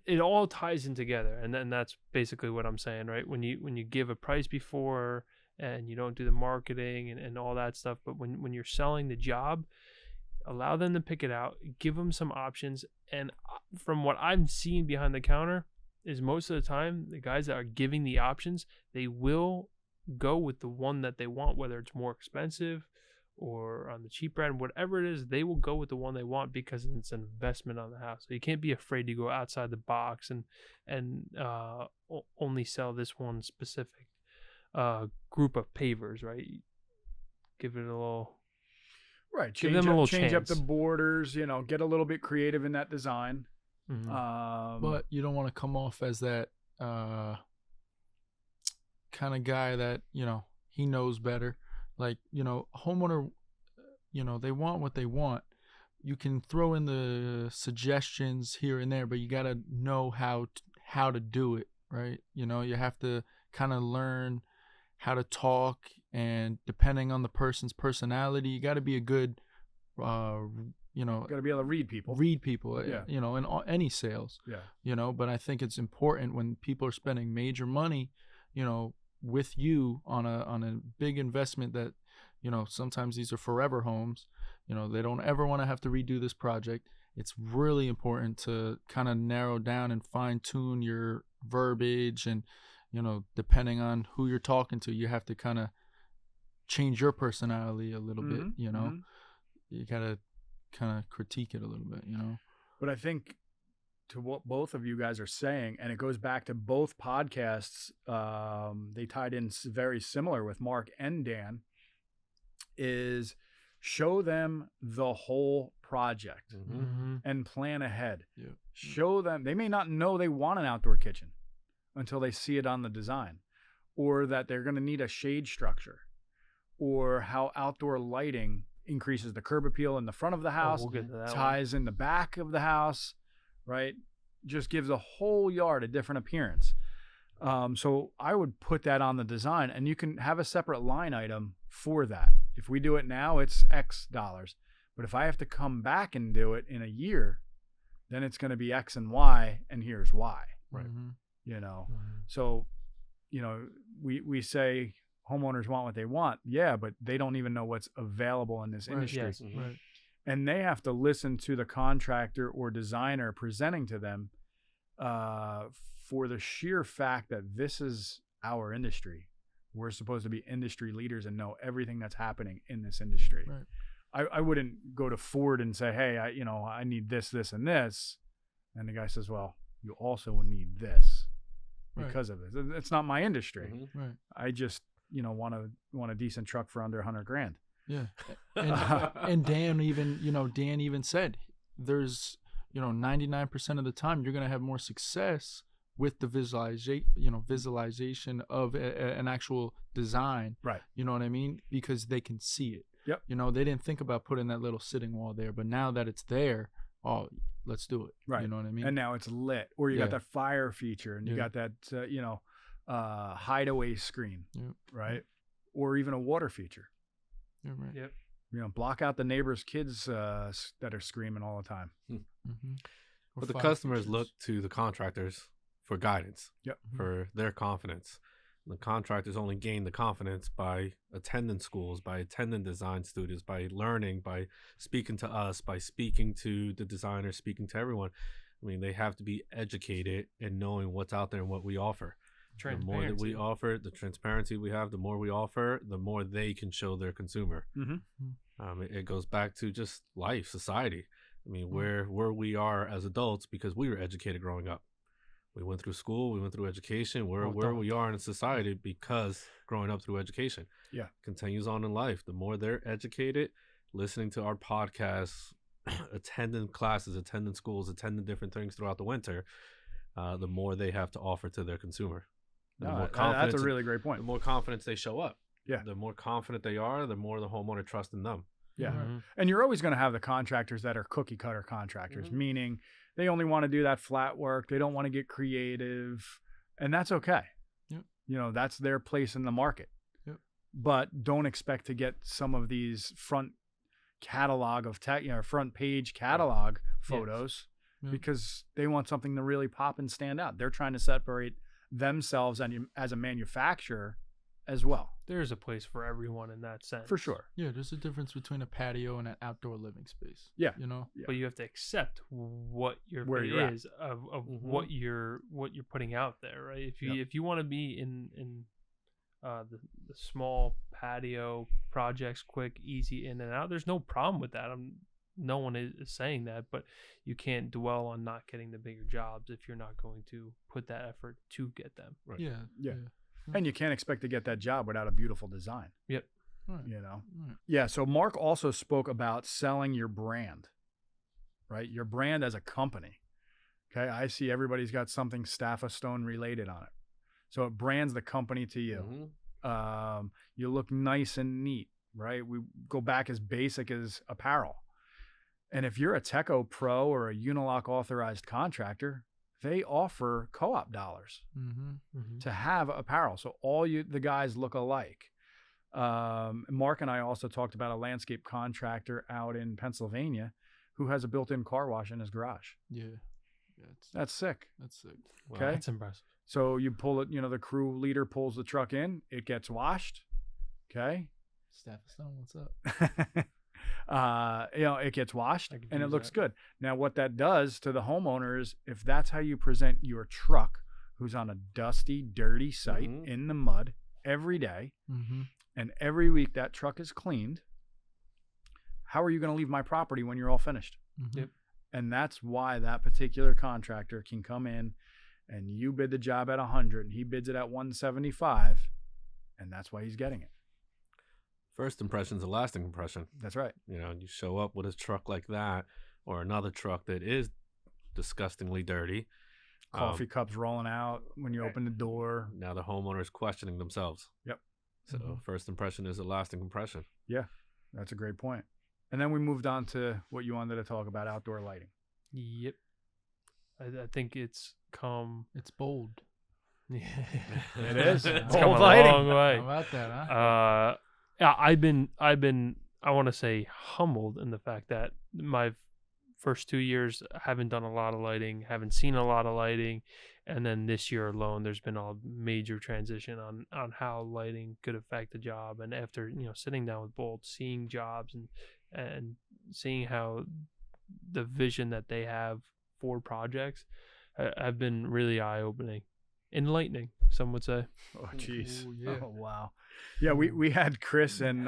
it all ties in together, and then that's basically what I'm saying, right? When you give a price before and you don't do the marketing and all that stuff, but when you're selling the job, allow them to pick it out, give them some options, and from what I'm seeing behind the counter is most of the time the guys that are giving the options, they will go with the one that they want, whether it's more expensive or on the cheaper end, whatever it is, they will go with the one they want because it's an investment on the house. So you can't be afraid to go outside the box and only sell this one specific group of pavers, right? Give it a little, right. Give them a little change up chance. the borders. Get a little bit creative in that design. But you don't want to come off as that kind of guy that he knows better. Like homeowner, they want what they want. You can throw in the suggestions here and there, but you gotta know how to do it, right? You have to kind of learn how to talk, and depending on the person's personality, you got to be a good got to be able to read people. Yeah. In any sales. Yeah. But I think it's important when people are spending major money, with you on a big investment that, sometimes these are forever homes, they don't ever want to have to redo this project. It's really important to kind of narrow down and fine tune your verbiage, and, depending on who you're talking to, you have to kind of change your personality a little bit, you got to kind of critique it a little bit, But I think to what both of you guys are saying, and it goes back to both podcasts. They tied in very similar with Mark and Dan. Is show them the whole project and plan ahead. Yeah. Show them. They may not know they want an outdoor kitchen until they see it on the design, or that they're going to need a shade structure, or how outdoor lighting increases the curb appeal in the front of the house, we'll get to that ties in the back of the house, right? Just gives the whole yard a different appearance. So I would put that on the design, and you can have a separate line item for that. If we do it now, it's X dollars. But if I have to come back and do it in a year, then it's going to be X and Y, and here's why. Right. You know, so, you know, we say homeowners want what they want. Yeah, but they don't even know what's available in this industry. Yes. Right. And they have to listen to the contractor or designer presenting to them for the sheer fact that this is our industry. We're supposed to be industry leaders and know everything that's happening in this industry. Right. I wouldn't go to Ford and say, hey, I need this, this, and this. And the guy says, well, you also would need this because of this. It's not my industry. Right. I just, want a decent truck for under $100,000. Yeah. And Dan even said there's, 99% of the time you're going to have more success with the visualization of an actual design. Right. You know what I mean? Because they can see it. Yep. They didn't think about putting that little sitting wall there, but now that it's there, let's do it. Right. You know what I mean? And now it's lit, or you got that fire feature, and you got that, hideaway screen, right? Or even a water feature. Yeah, right. Yep. Block out the neighbor's kids that are screaming all the time. But the customers look to the contractors for guidance, for their confidence. The contractors only gain the confidence by attending schools, by attending design studios, by learning, by speaking to us, by speaking to the designers, speaking to everyone. I mean, they have to be educated in knowing what's out there and what we offer. The more that we offer, the transparency we have, the more we offer, the more they can show their consumer. It goes back to just life, society. I mean, where we are as adults, because we were educated growing up. We went through school, we went through education, where we are in society because growing up through education. Yeah. Continues on in life. The more they're educated, listening to our podcasts, attending classes, attending schools, attending different things throughout the winter, the more they have to offer to their consumer. The more that's a really great point. The more confidence they show up. Yeah. The more confident they are, the more the homeowner trusts in them. Yeah. And you're always going to have the contractors that are cookie cutter contractors, meaning they only want to do that flat work. They don't want to get creative, and that's okay. Yep. That's their place in the market. Yep. But don't expect to get some of these front catalog of front page catalog photos because they want something to really pop and stand out. They're trying to separate themselves and as a manufacturer as well. There's a place for everyone in that sense. For sure. Yeah, there's a difference between a patio and an outdoor living space. Yeah. But you have to accept what your fit is of what you're putting out there, right? If you want to be in the small patio projects, quick, easy in and out, there's no problem with that. No one is saying that, but you can't dwell on not getting the bigger jobs if you're not going to put that effort to get them. Right. Yeah. And you can't expect to get that job without a beautiful design. Yep. Right. Yeah. So Mark also spoke about selling your brand, right? Your brand as a company. Okay. I see everybody's got something Staffa Stone related on it. So it brands the company to you. You look nice and neat, right? We go back as basic as apparel. And if you're a Teco Pro or a Unilock authorized contractor, they offer co-op dollars to have apparel. So all the guys look alike. Mark and I also talked about a landscape contractor out in Pennsylvania who has a built-in car wash in his garage. Yeah. That's sick. That's sick. Okay. Wow, that's impressive. So you pull it, the crew leader pulls the truck in, it gets washed. Okay. Staffa Stone, what's up? It gets washed and it looks good. Now, what that does to the homeowner is if that's how you present your truck, who's on a dusty, dirty site in the mud every day, and every week that truck is cleaned, how are you going to leave my property when you're all finished? Yep. And that's why that particular contractor can come in and you bid the job at 100 and he bids it at 175, and that's why he's getting it. First impression's a lasting impression. That's right. You know, you show up with a truck like that or another truck that is disgustingly dirty. Coffee cups rolling out when you open the door. Now the homeowner's questioning themselves. Yep. So first impression is a lasting impression. Yeah, that's a great point. And then we moved on to what you wanted to talk about, outdoor lighting. Yep. I think it's come. It's bold. Yeah. It is. It's Bold come a lighting. long way. How about that, huh? Yeah, I've been I want to say humbled in the fact that my first 2 years I haven't done a lot of lighting, haven't seen a lot of lighting, and then this year alone there's been a major transition on how lighting could affect the job. And after, you know, sitting down with Bolt, seeing jobs and seeing how the vision that they have for projects have been really eye-opening, enlightening, some would say. Oh, jeez. Ooh, yeah. Oh, wow. Yeah, we had Chris and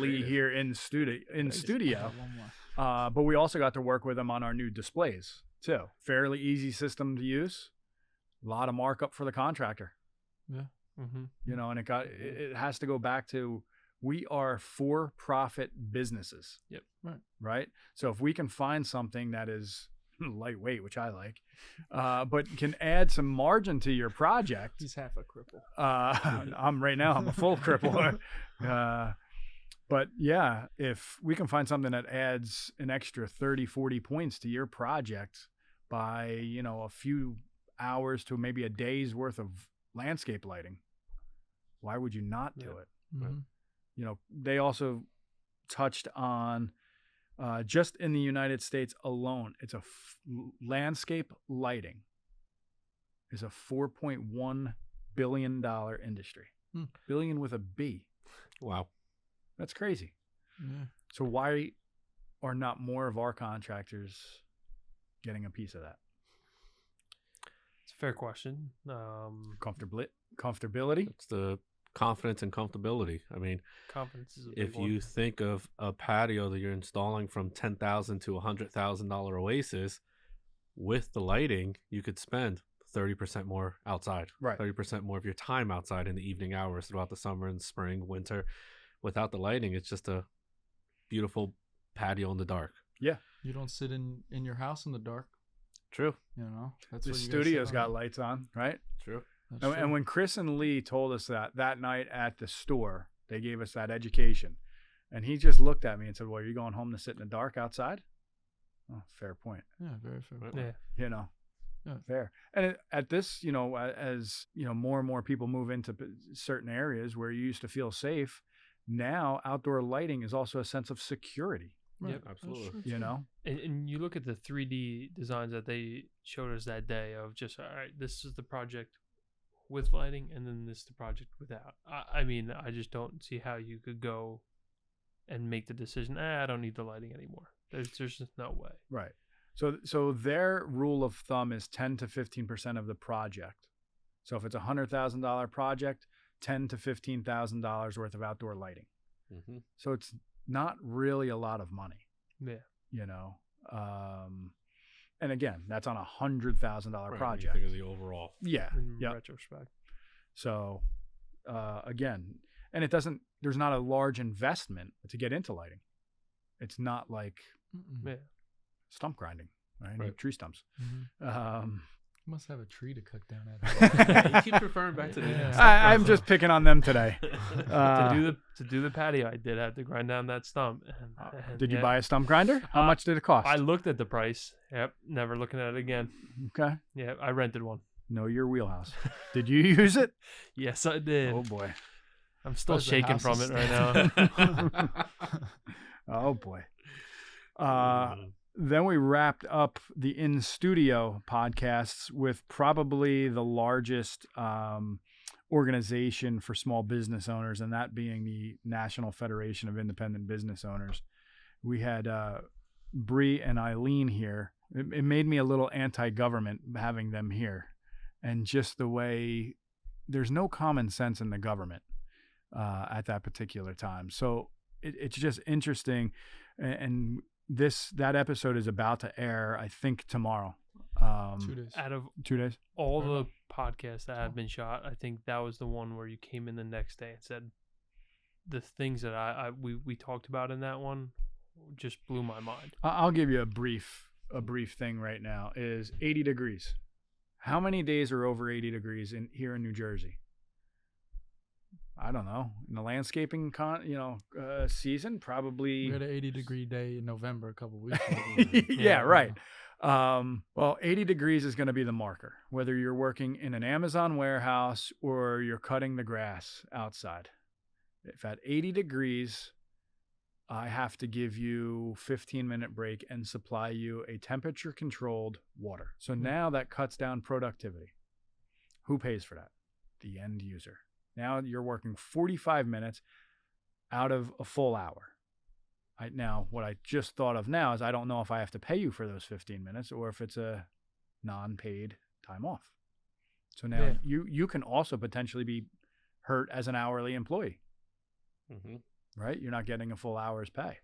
Lee here in studio, but we also got to work with them on our new displays too. Fairly easy system to use. A lot of markup for the contractor. Yeah. Mm-hmm. You know, and it has to go back to, we are for-profit businesses. Yep. Right. So if we can find something that is lightweight, which I like, but can add some margin to your project. He's half a cripple. I'm a full cripple. But yeah, if we can find something that adds an extra 30, 40 points to your project by, you know, a few hours to maybe a day's worth of landscape lighting, why would you not do it? Mm-hmm. You know, they also touched on just in the United States alone, it's landscape lighting is a $4.1 billion industry. Billion with a B. Wow. That's crazy. Yeah. So why are not more of our contractors getting a piece of that? It's a fair question. Comfortability? It's the confidence and comfortability. I mean, Confidence is a big if you think of a patio that you're installing from $10,000 to $100,000 Oasis, with the lighting, you could spend 30% more outside, right? 30% more of your time outside in the evening hours throughout the summer and spring, winter. Without the lighting, it's just a beautiful patio in the dark. Yeah, you don't sit in your house in the dark. True. You know, that's the what you studio's got lights on, right? True. And when Chris and Lee told us that night at the store, they gave us that education, and he just looked at me and said, "Well, are you going home to sit in the dark outside?" Oh, fair point. Yeah, very fair point. Yeah. You know, yeah. Fair. And at this, you know, as you know, more and more people move into certain areas where you used to feel safe, now outdoor lighting is also a sense of security. Right. Yep, absolutely. You know, and you look at the 3D designs that they showed us that day of just, all right, this is the project with lighting, and then this is the project without. I mean, I just don't see how you could go and make the decision, I don't need the lighting anymore. There's just no way. Right. So their rule of thumb is 10 to 15% of the project. So if it's $100,000 project, $10 to $15,000 worth of outdoor lighting. Mm-hmm. So it's not really a lot of money. Yeah. You know, and again, that's on $100,000 project. You think of the overall. Yeah. In Yep. retrospect. So again, and there's not a large investment to get into lighting. It's not like Yeah. stump grinding, right? Right. Tree stumps. Mm-hmm. You must have a tree to cut down You keep referring back to the. Yeah. I'm just picking on them today. To do the patio, I did have to grind down that stump. And Did you buy a stump grinder? How much did it cost? I looked at the price. Yep. Never looking at it again. Okay. Yeah. I rented one. Know your wheelhouse. Did you use it? Yes, I did. Oh boy. I'm still Does the shaking house from is it right now. Oh boy. Then we wrapped up the in-studio podcasts with probably the largest organization for small business owners, and that being the National Federation of Independent Business Owners. We had Bree and Eileen here. It made me a little anti-government having them here, and just the way there's no common sense in the government at that particular time. So it's just interesting. And that episode is about to air, I think, tomorrow. 2 days. Out of 2 days. all the podcasts that have been shot, I think that was the one where you came in the next day and said the things that we talked about in that one just blew my mind. I'll give you a brief thing right now. Is 80 degrees. How many days are over 80 degrees here in New Jersey? I don't know. In the landscaping season, probably. We had an 80-degree day in November a couple weeks ago. Yeah, right. Well, 80 degrees is going to be the marker, whether you're working in an Amazon warehouse or you're cutting the grass outside. If at 80 degrees, I have to give you 15-minute break and supply you a temperature-controlled water. So now that cuts down productivity. Who pays for that? The end user. Now you're working 45 minutes out of a full hour. Now, what I just thought of now is I don't know if I have to pay you for those 15 minutes or if it's a non-paid time off. So now you can also potentially be hurt as an hourly employee. Mm-hmm. Right? You're not getting a full hour's pay.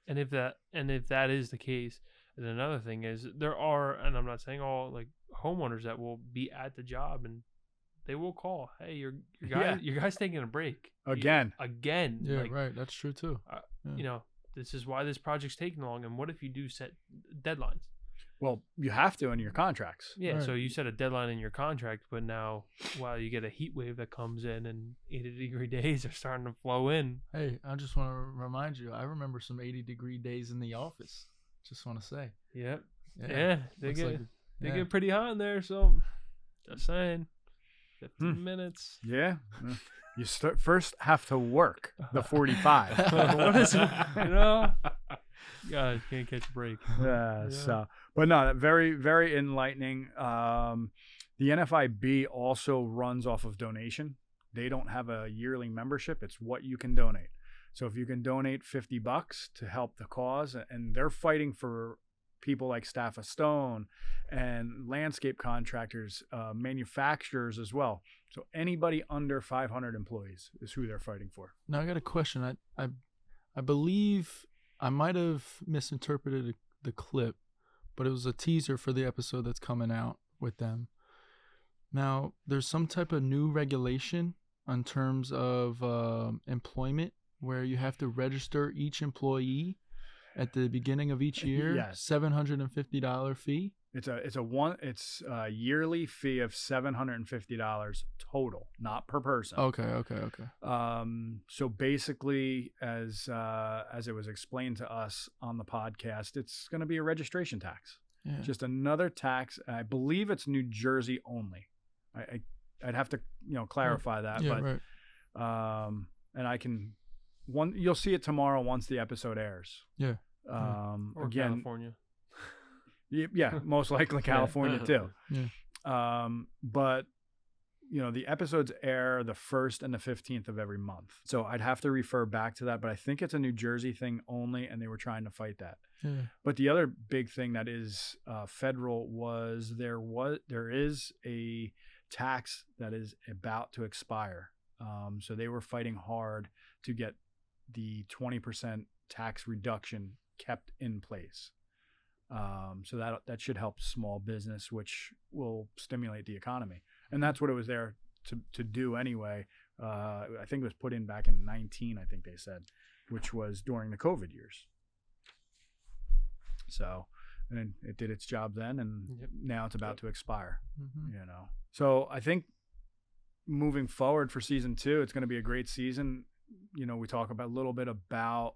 And if that is the case, then another thing is there are, and I'm not saying all like homeowners that will be at the job and they will call, hey, your guy's taking a break again. Yeah, like, right. That's true too. You know, this is why this project's taking long. And what if you do set deadlines? Well, you have to in your contracts. Yeah, Right. so you set a deadline in your contract, but now, while you get a heat wave that comes in and 80-degree days are starting to flow in. Hey, I just want to remind you, I remember some 80-degree days in the office. Just want to say. Yep. Yeah, they Looks get pretty hot in there. So, just saying, 15 minutes. Yeah. You first have to work the 45. What is it? You know, guys can't catch a break. Yeah. So, but no, very, very enlightening. The NFIB also runs off of donation. They don't have a yearly membership. It's what you can donate. So if you can donate $50 to help the cause, and they're fighting for people like Staff of Stone and landscape contractors, manufacturers as well. So anybody under 500 employees is who they're fighting for. Now I got a question. I believe I might have misinterpreted the clip, but it was a teaser for the episode that's coming out with them. Now there's some type of new regulation in terms of employment where you have to register each employee at the beginning of each year. Yes. $750 fee. It's a yearly fee of $750 total, not per person. Okay. So basically, as it was explained to us on the podcast, it's going to be a registration tax. Yeah. Just another tax. I believe it's New Jersey only. I'd have to clarify that, Yeah, but right. and I can you'll see it tomorrow once the episode airs. Yeah. Or Again, California. Yeah, most likely California too. Yeah. But the episodes air the 1st and the 15th of every month. So I'd have to refer back to that, but I think it's a New Jersey thing only, and they were trying to fight that. Yeah. But the other big thing that is federal was there is a tax that is about to expire. So they were fighting hard to get the 20% tax reduction kept in place. So that should help small business, which will stimulate the economy. And that's what it was there to do anyway. I think it was put in back in 2019, I think they said, which was during the COVID years. So, and it did its job then, and now it's about to expire, So I think moving forward for season 2, it's going to be a great season. We talk about a little bit about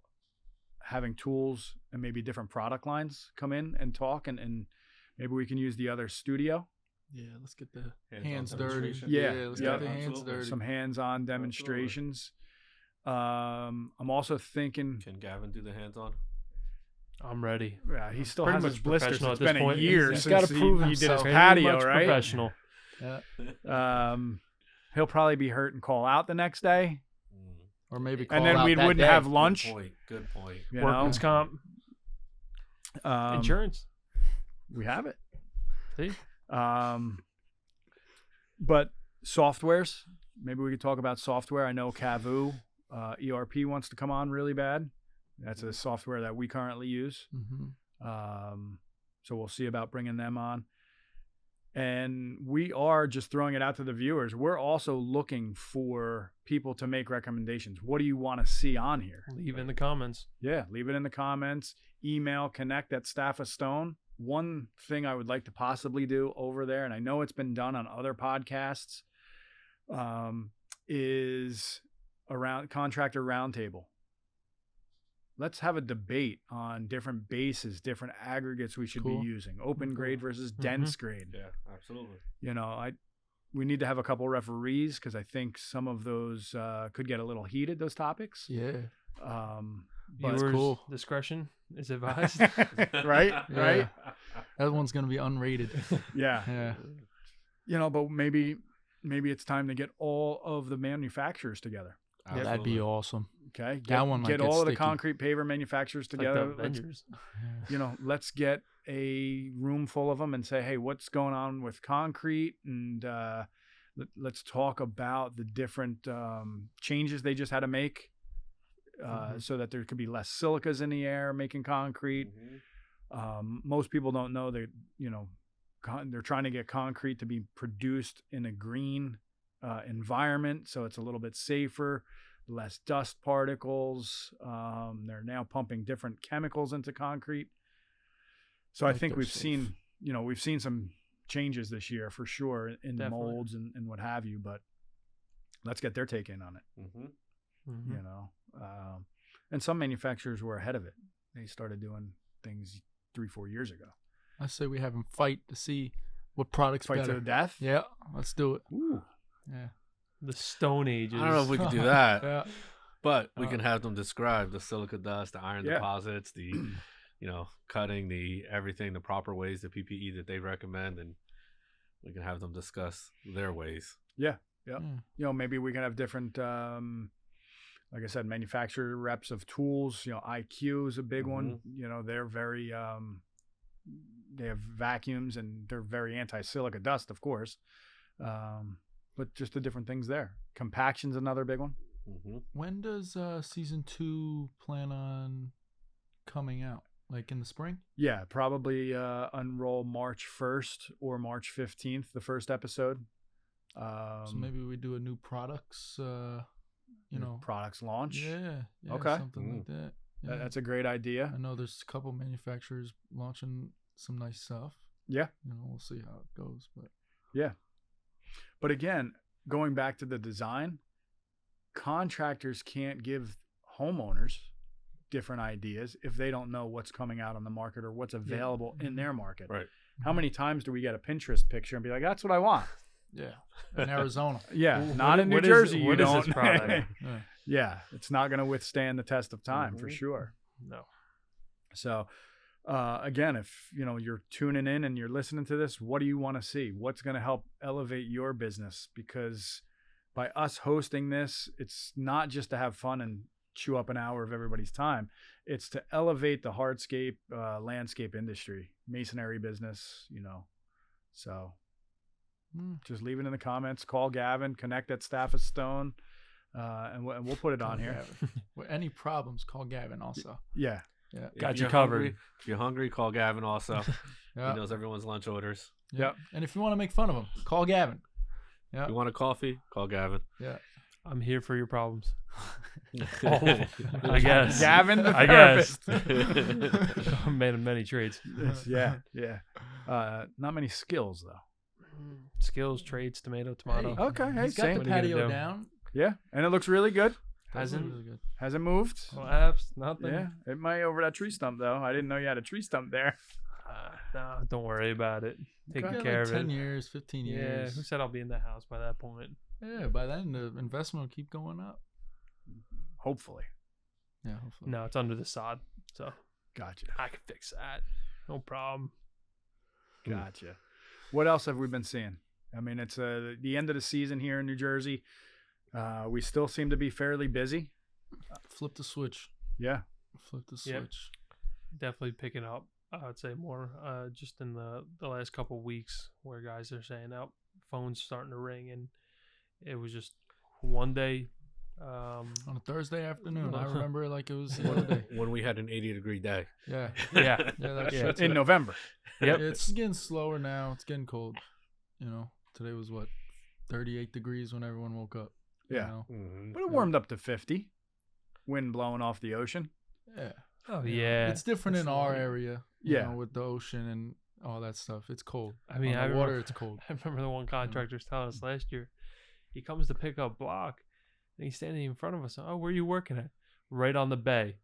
having tools and maybe different product lines come in and talk, and maybe we can use the other studio. Yeah, let's get the hands dirty. Yeah, Let's get the hands dirty. Some hands-on demonstrations. I'm also thinking, can Gavin do the hands-on? I'm ready. Yeah, he still Pretty has much his blisters. professional It's at this been a point. year He's since gotta prove he did his himself. patio, Pretty much right? Professional. Yeah. He'll probably be hurt and call out the next day, Or maybe call and then out we that wouldn't day. have lunch. Good point. Workman's comp. Insurance. We have it. See? But softwares, maybe we could talk about software. I know Cavu, ERP wants to come on really bad. That's a software that we currently use. So we'll see about bringing them on. And we are just throwing it out to the viewers. We're also looking for people to make recommendations. What do you want to see on here? Leave in the comments. Yeah, leave it in the comments. Email connect@staffofstone. One thing I would like to possibly do over there, and I know it's been done on other podcasts, is around contractor roundtable. Let's have a debate on different bases, different aggregates we should be using. Open grade versus dense grade. Yeah, absolutely. You know, we need to have a couple referees because I think some of those could get a little heated, those topics. Yeah. But Viewers' discretion is advised. Right? Right? That one's going to be unrated. Yeah. Yeah. You know, but maybe it's time to get all of the manufacturers together. Yeah, that'd be awesome. Okay. That one might get get all of the sticky. concrete paver manufacturers together. Like the Avengers. You know, let's get a room full of them and say, hey, what's going on with concrete? And let's talk about the different changes they just had to make so that there could be less silicas in the air making concrete. Most people don't know that, you know, they're trying to get concrete to be produced in a green environment, so it's a little bit safer, less dust particles. They're now pumping different chemicals into concrete. So I think we've seen some changes this year for sure in the molds and what have you, but let's get their take in on it. You know, and some manufacturers were ahead of it. They started doing things 3-4 years ago. I say we have them fight to see what product's Fight better. to the death? Yeah, let's do it. Ooh. Yeah. The Stone Ages. I don't know if we could do that, Yeah. but we can have them describe the silica dust, the iron deposits, the, you know, cutting, the everything, the proper ways, the PPE that they recommend, and we can have them discuss their ways. Yeah. You know, maybe we can have different, like I said, manufacturer reps of tools. You know, IQ is a big one. You know, they're very, they have vacuums and they're very anti-silica dust, of course. But just the different things there. Compaction's another big one. When does season 2 plan on coming out? Like in the spring? Yeah, probably unroll March 1st or March 15th, the first episode. So maybe we do a new products, you know. Products launch. Yeah. Okay. Something like that. Yeah. That's a great idea. I know there's a couple manufacturers launching some nice stuff. Yeah. You know, we'll see how it goes. But yeah. But again, going back to the design, contractors can't give homeowners different ideas if they don't know what's coming out on the market or what's available in their market. Right. How many times do we get a Pinterest picture and be like, that's what I want? Yeah. In Arizona. Yeah. Not in New Jersey. What is this product? Yeah. It's not going to withstand the test of time for sure. No. So, again, if you know you're tuning in and you're listening to this, what do you want to see? What's going to help elevate your business? Because by us hosting this, it's not just to have fun and chew up an hour of everybody's time. It's to elevate the hardscape landscape industry, masonry business, you know. So just leave it in the comments. Call Gavin, connect@staffofstone, and we'll put it on here. With any problems, call Gavin also. Yeah. Yeah. Got you covered. If you're hungry, call Gavin also. Yeah. He knows everyone's lunch orders. Yeah. And if you want to make fun of him, call Gavin. Yeah. If you want a coffee, call Gavin. Yeah. I'm here for your problems. I guess. Gavin the I therapist. guess. I'm man of many trades. Yeah. Not many skills though. Skills, trades, tomato. Okay. Hey, He's got same. the patio do? down. Yeah, and it looks really good. Hasn't Really good. Hasn't moved. collapsed, nothing. Yeah, it might over that tree stump though. I didn't know you had a tree stump there. No, don't worry about it. Taking Okay. care Like of 10 it. years, 15 Yeah, years. who said I'll be in the house by that point? Yeah, by then the investment will keep going up. Hopefully. Yeah, hopefully. No, it's under the sod, so Gotcha. I can fix that. No problem. Gotcha. What else have we been seeing? I mean, it's the end of the season here in New Jersey. We still seem to be fairly busy. Flip the switch. Yeah. Flip the Yep. switch. Definitely picking up. I would say more just in the last couple of weeks where guys are saying, oh, phone's starting to ring. And it was just one day On a Thursday afternoon. I remember it like it was the other day. When we had an 80-degree day. Yeah. Yeah. Yeah, that Yeah. shit's In November. Yep. It's getting slower now. It's getting cold. You know, today was what, 38 degrees when everyone woke up. you Yeah. know? Mhm. But it warmed up to 50. Wind blowing off the ocean. Yeah. Oh You know, yeah. It's different in our area. You Yeah. know, with the ocean and all that stuff. It's cold. I mean, On I the water, remember, it's cold. I remember the one contractor's telling us last year. He comes to pick up block, and he's standing in front of us. Oh, where are you working at? Right on the bay.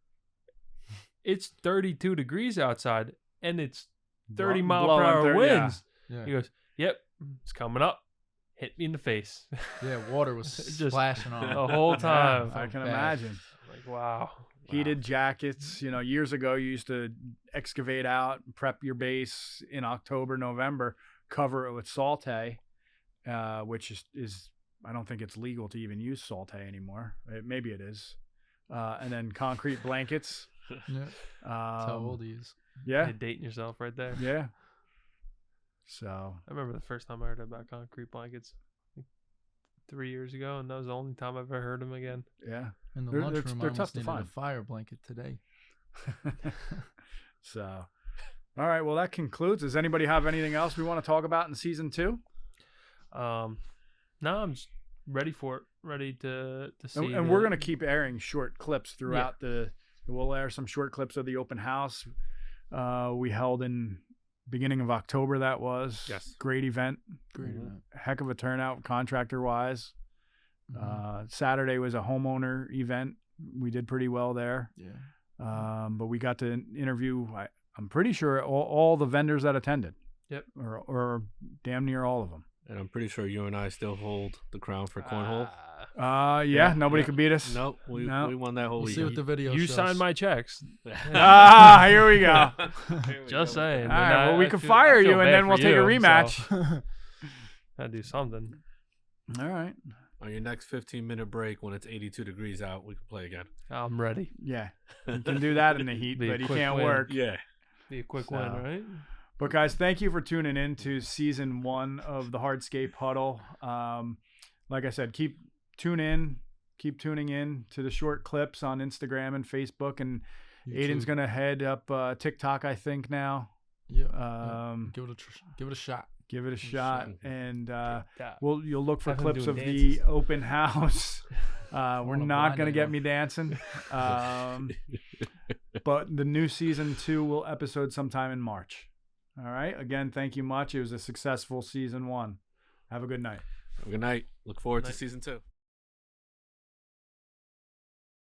It's 32 degrees outside, and it's 30 mile per Blowing hour 30, yeah. winds. Yeah. He goes, "Yep, it's coming up." Hit me in the face Yeah, water was Just splashing on the whole time. I can bad. imagine. Like, wow. Heated jackets. You know, years ago, you used to excavate out, prep your base in October, November, cover it with Salte, which is I don't think it's legal to even use Salte anymore. Maybe it is. And then concrete blankets. Yeah. That's how old he is. Yeah. You're dating yourself right there. Yeah. So, I remember the first time I heard about concrete blankets, like 3 years ago, and that was the only time I've ever heard them again. yeah. In the They're- lunchroom, they're I tough almost to needed a find. fire blanket today. So, all right. Well, that concludes. Does anybody have anything else we want to talk about in season 2? No, I'm just ready for it. Ready to see. And we're going to keep airing short clips throughout we'll air some short clips of the open house we held in beginning of October. That was Yes. great event. Great Mhm. event. Heck of a turnout contractor wise. Mhm. Saturday was a homeowner event. We did pretty well there. Yeah. But we got to interview, I'm pretty sure all the vendors that attended. Yep. Or damn near all of them. And I'm pretty sure you and I still hold the crown for cornhole. Yeah, nobody yeah. could beat us. Nope, we won that whole We'll see what weekend. the video You shows. signed my checks. Here we go. Here we Just go. saying. All right, And well, we I could feel- fire I feel you, and bad then for we'll take a you, rematch. so Gotta do something. All right. On your next 15-minute break, when it's 82 degrees out, we can play again. I'm ready. Yeah. You can do that in the heat, Be a but you quick can't win. work. Yeah. Be a quick So- win, right? But, guys, thank you for tuning in to season 1 of the Hardscape Huddle. Like I said, keep tuning in to the short clips on Instagram and Facebook. And Aiden's YouTube. going to head up TikTok, I think, now. Yeah. Give Give it a shot. it a shot. shot. And Yeah. you'll look for Have him clips doing of dances. the open house. We're wanna not blind going to get anyone. me dancing. But the new season 2 will episode sometime in March. All right. Again, thank you much. It was a successful season 1. Have a good night. Good night. Look forward to Night. season 2.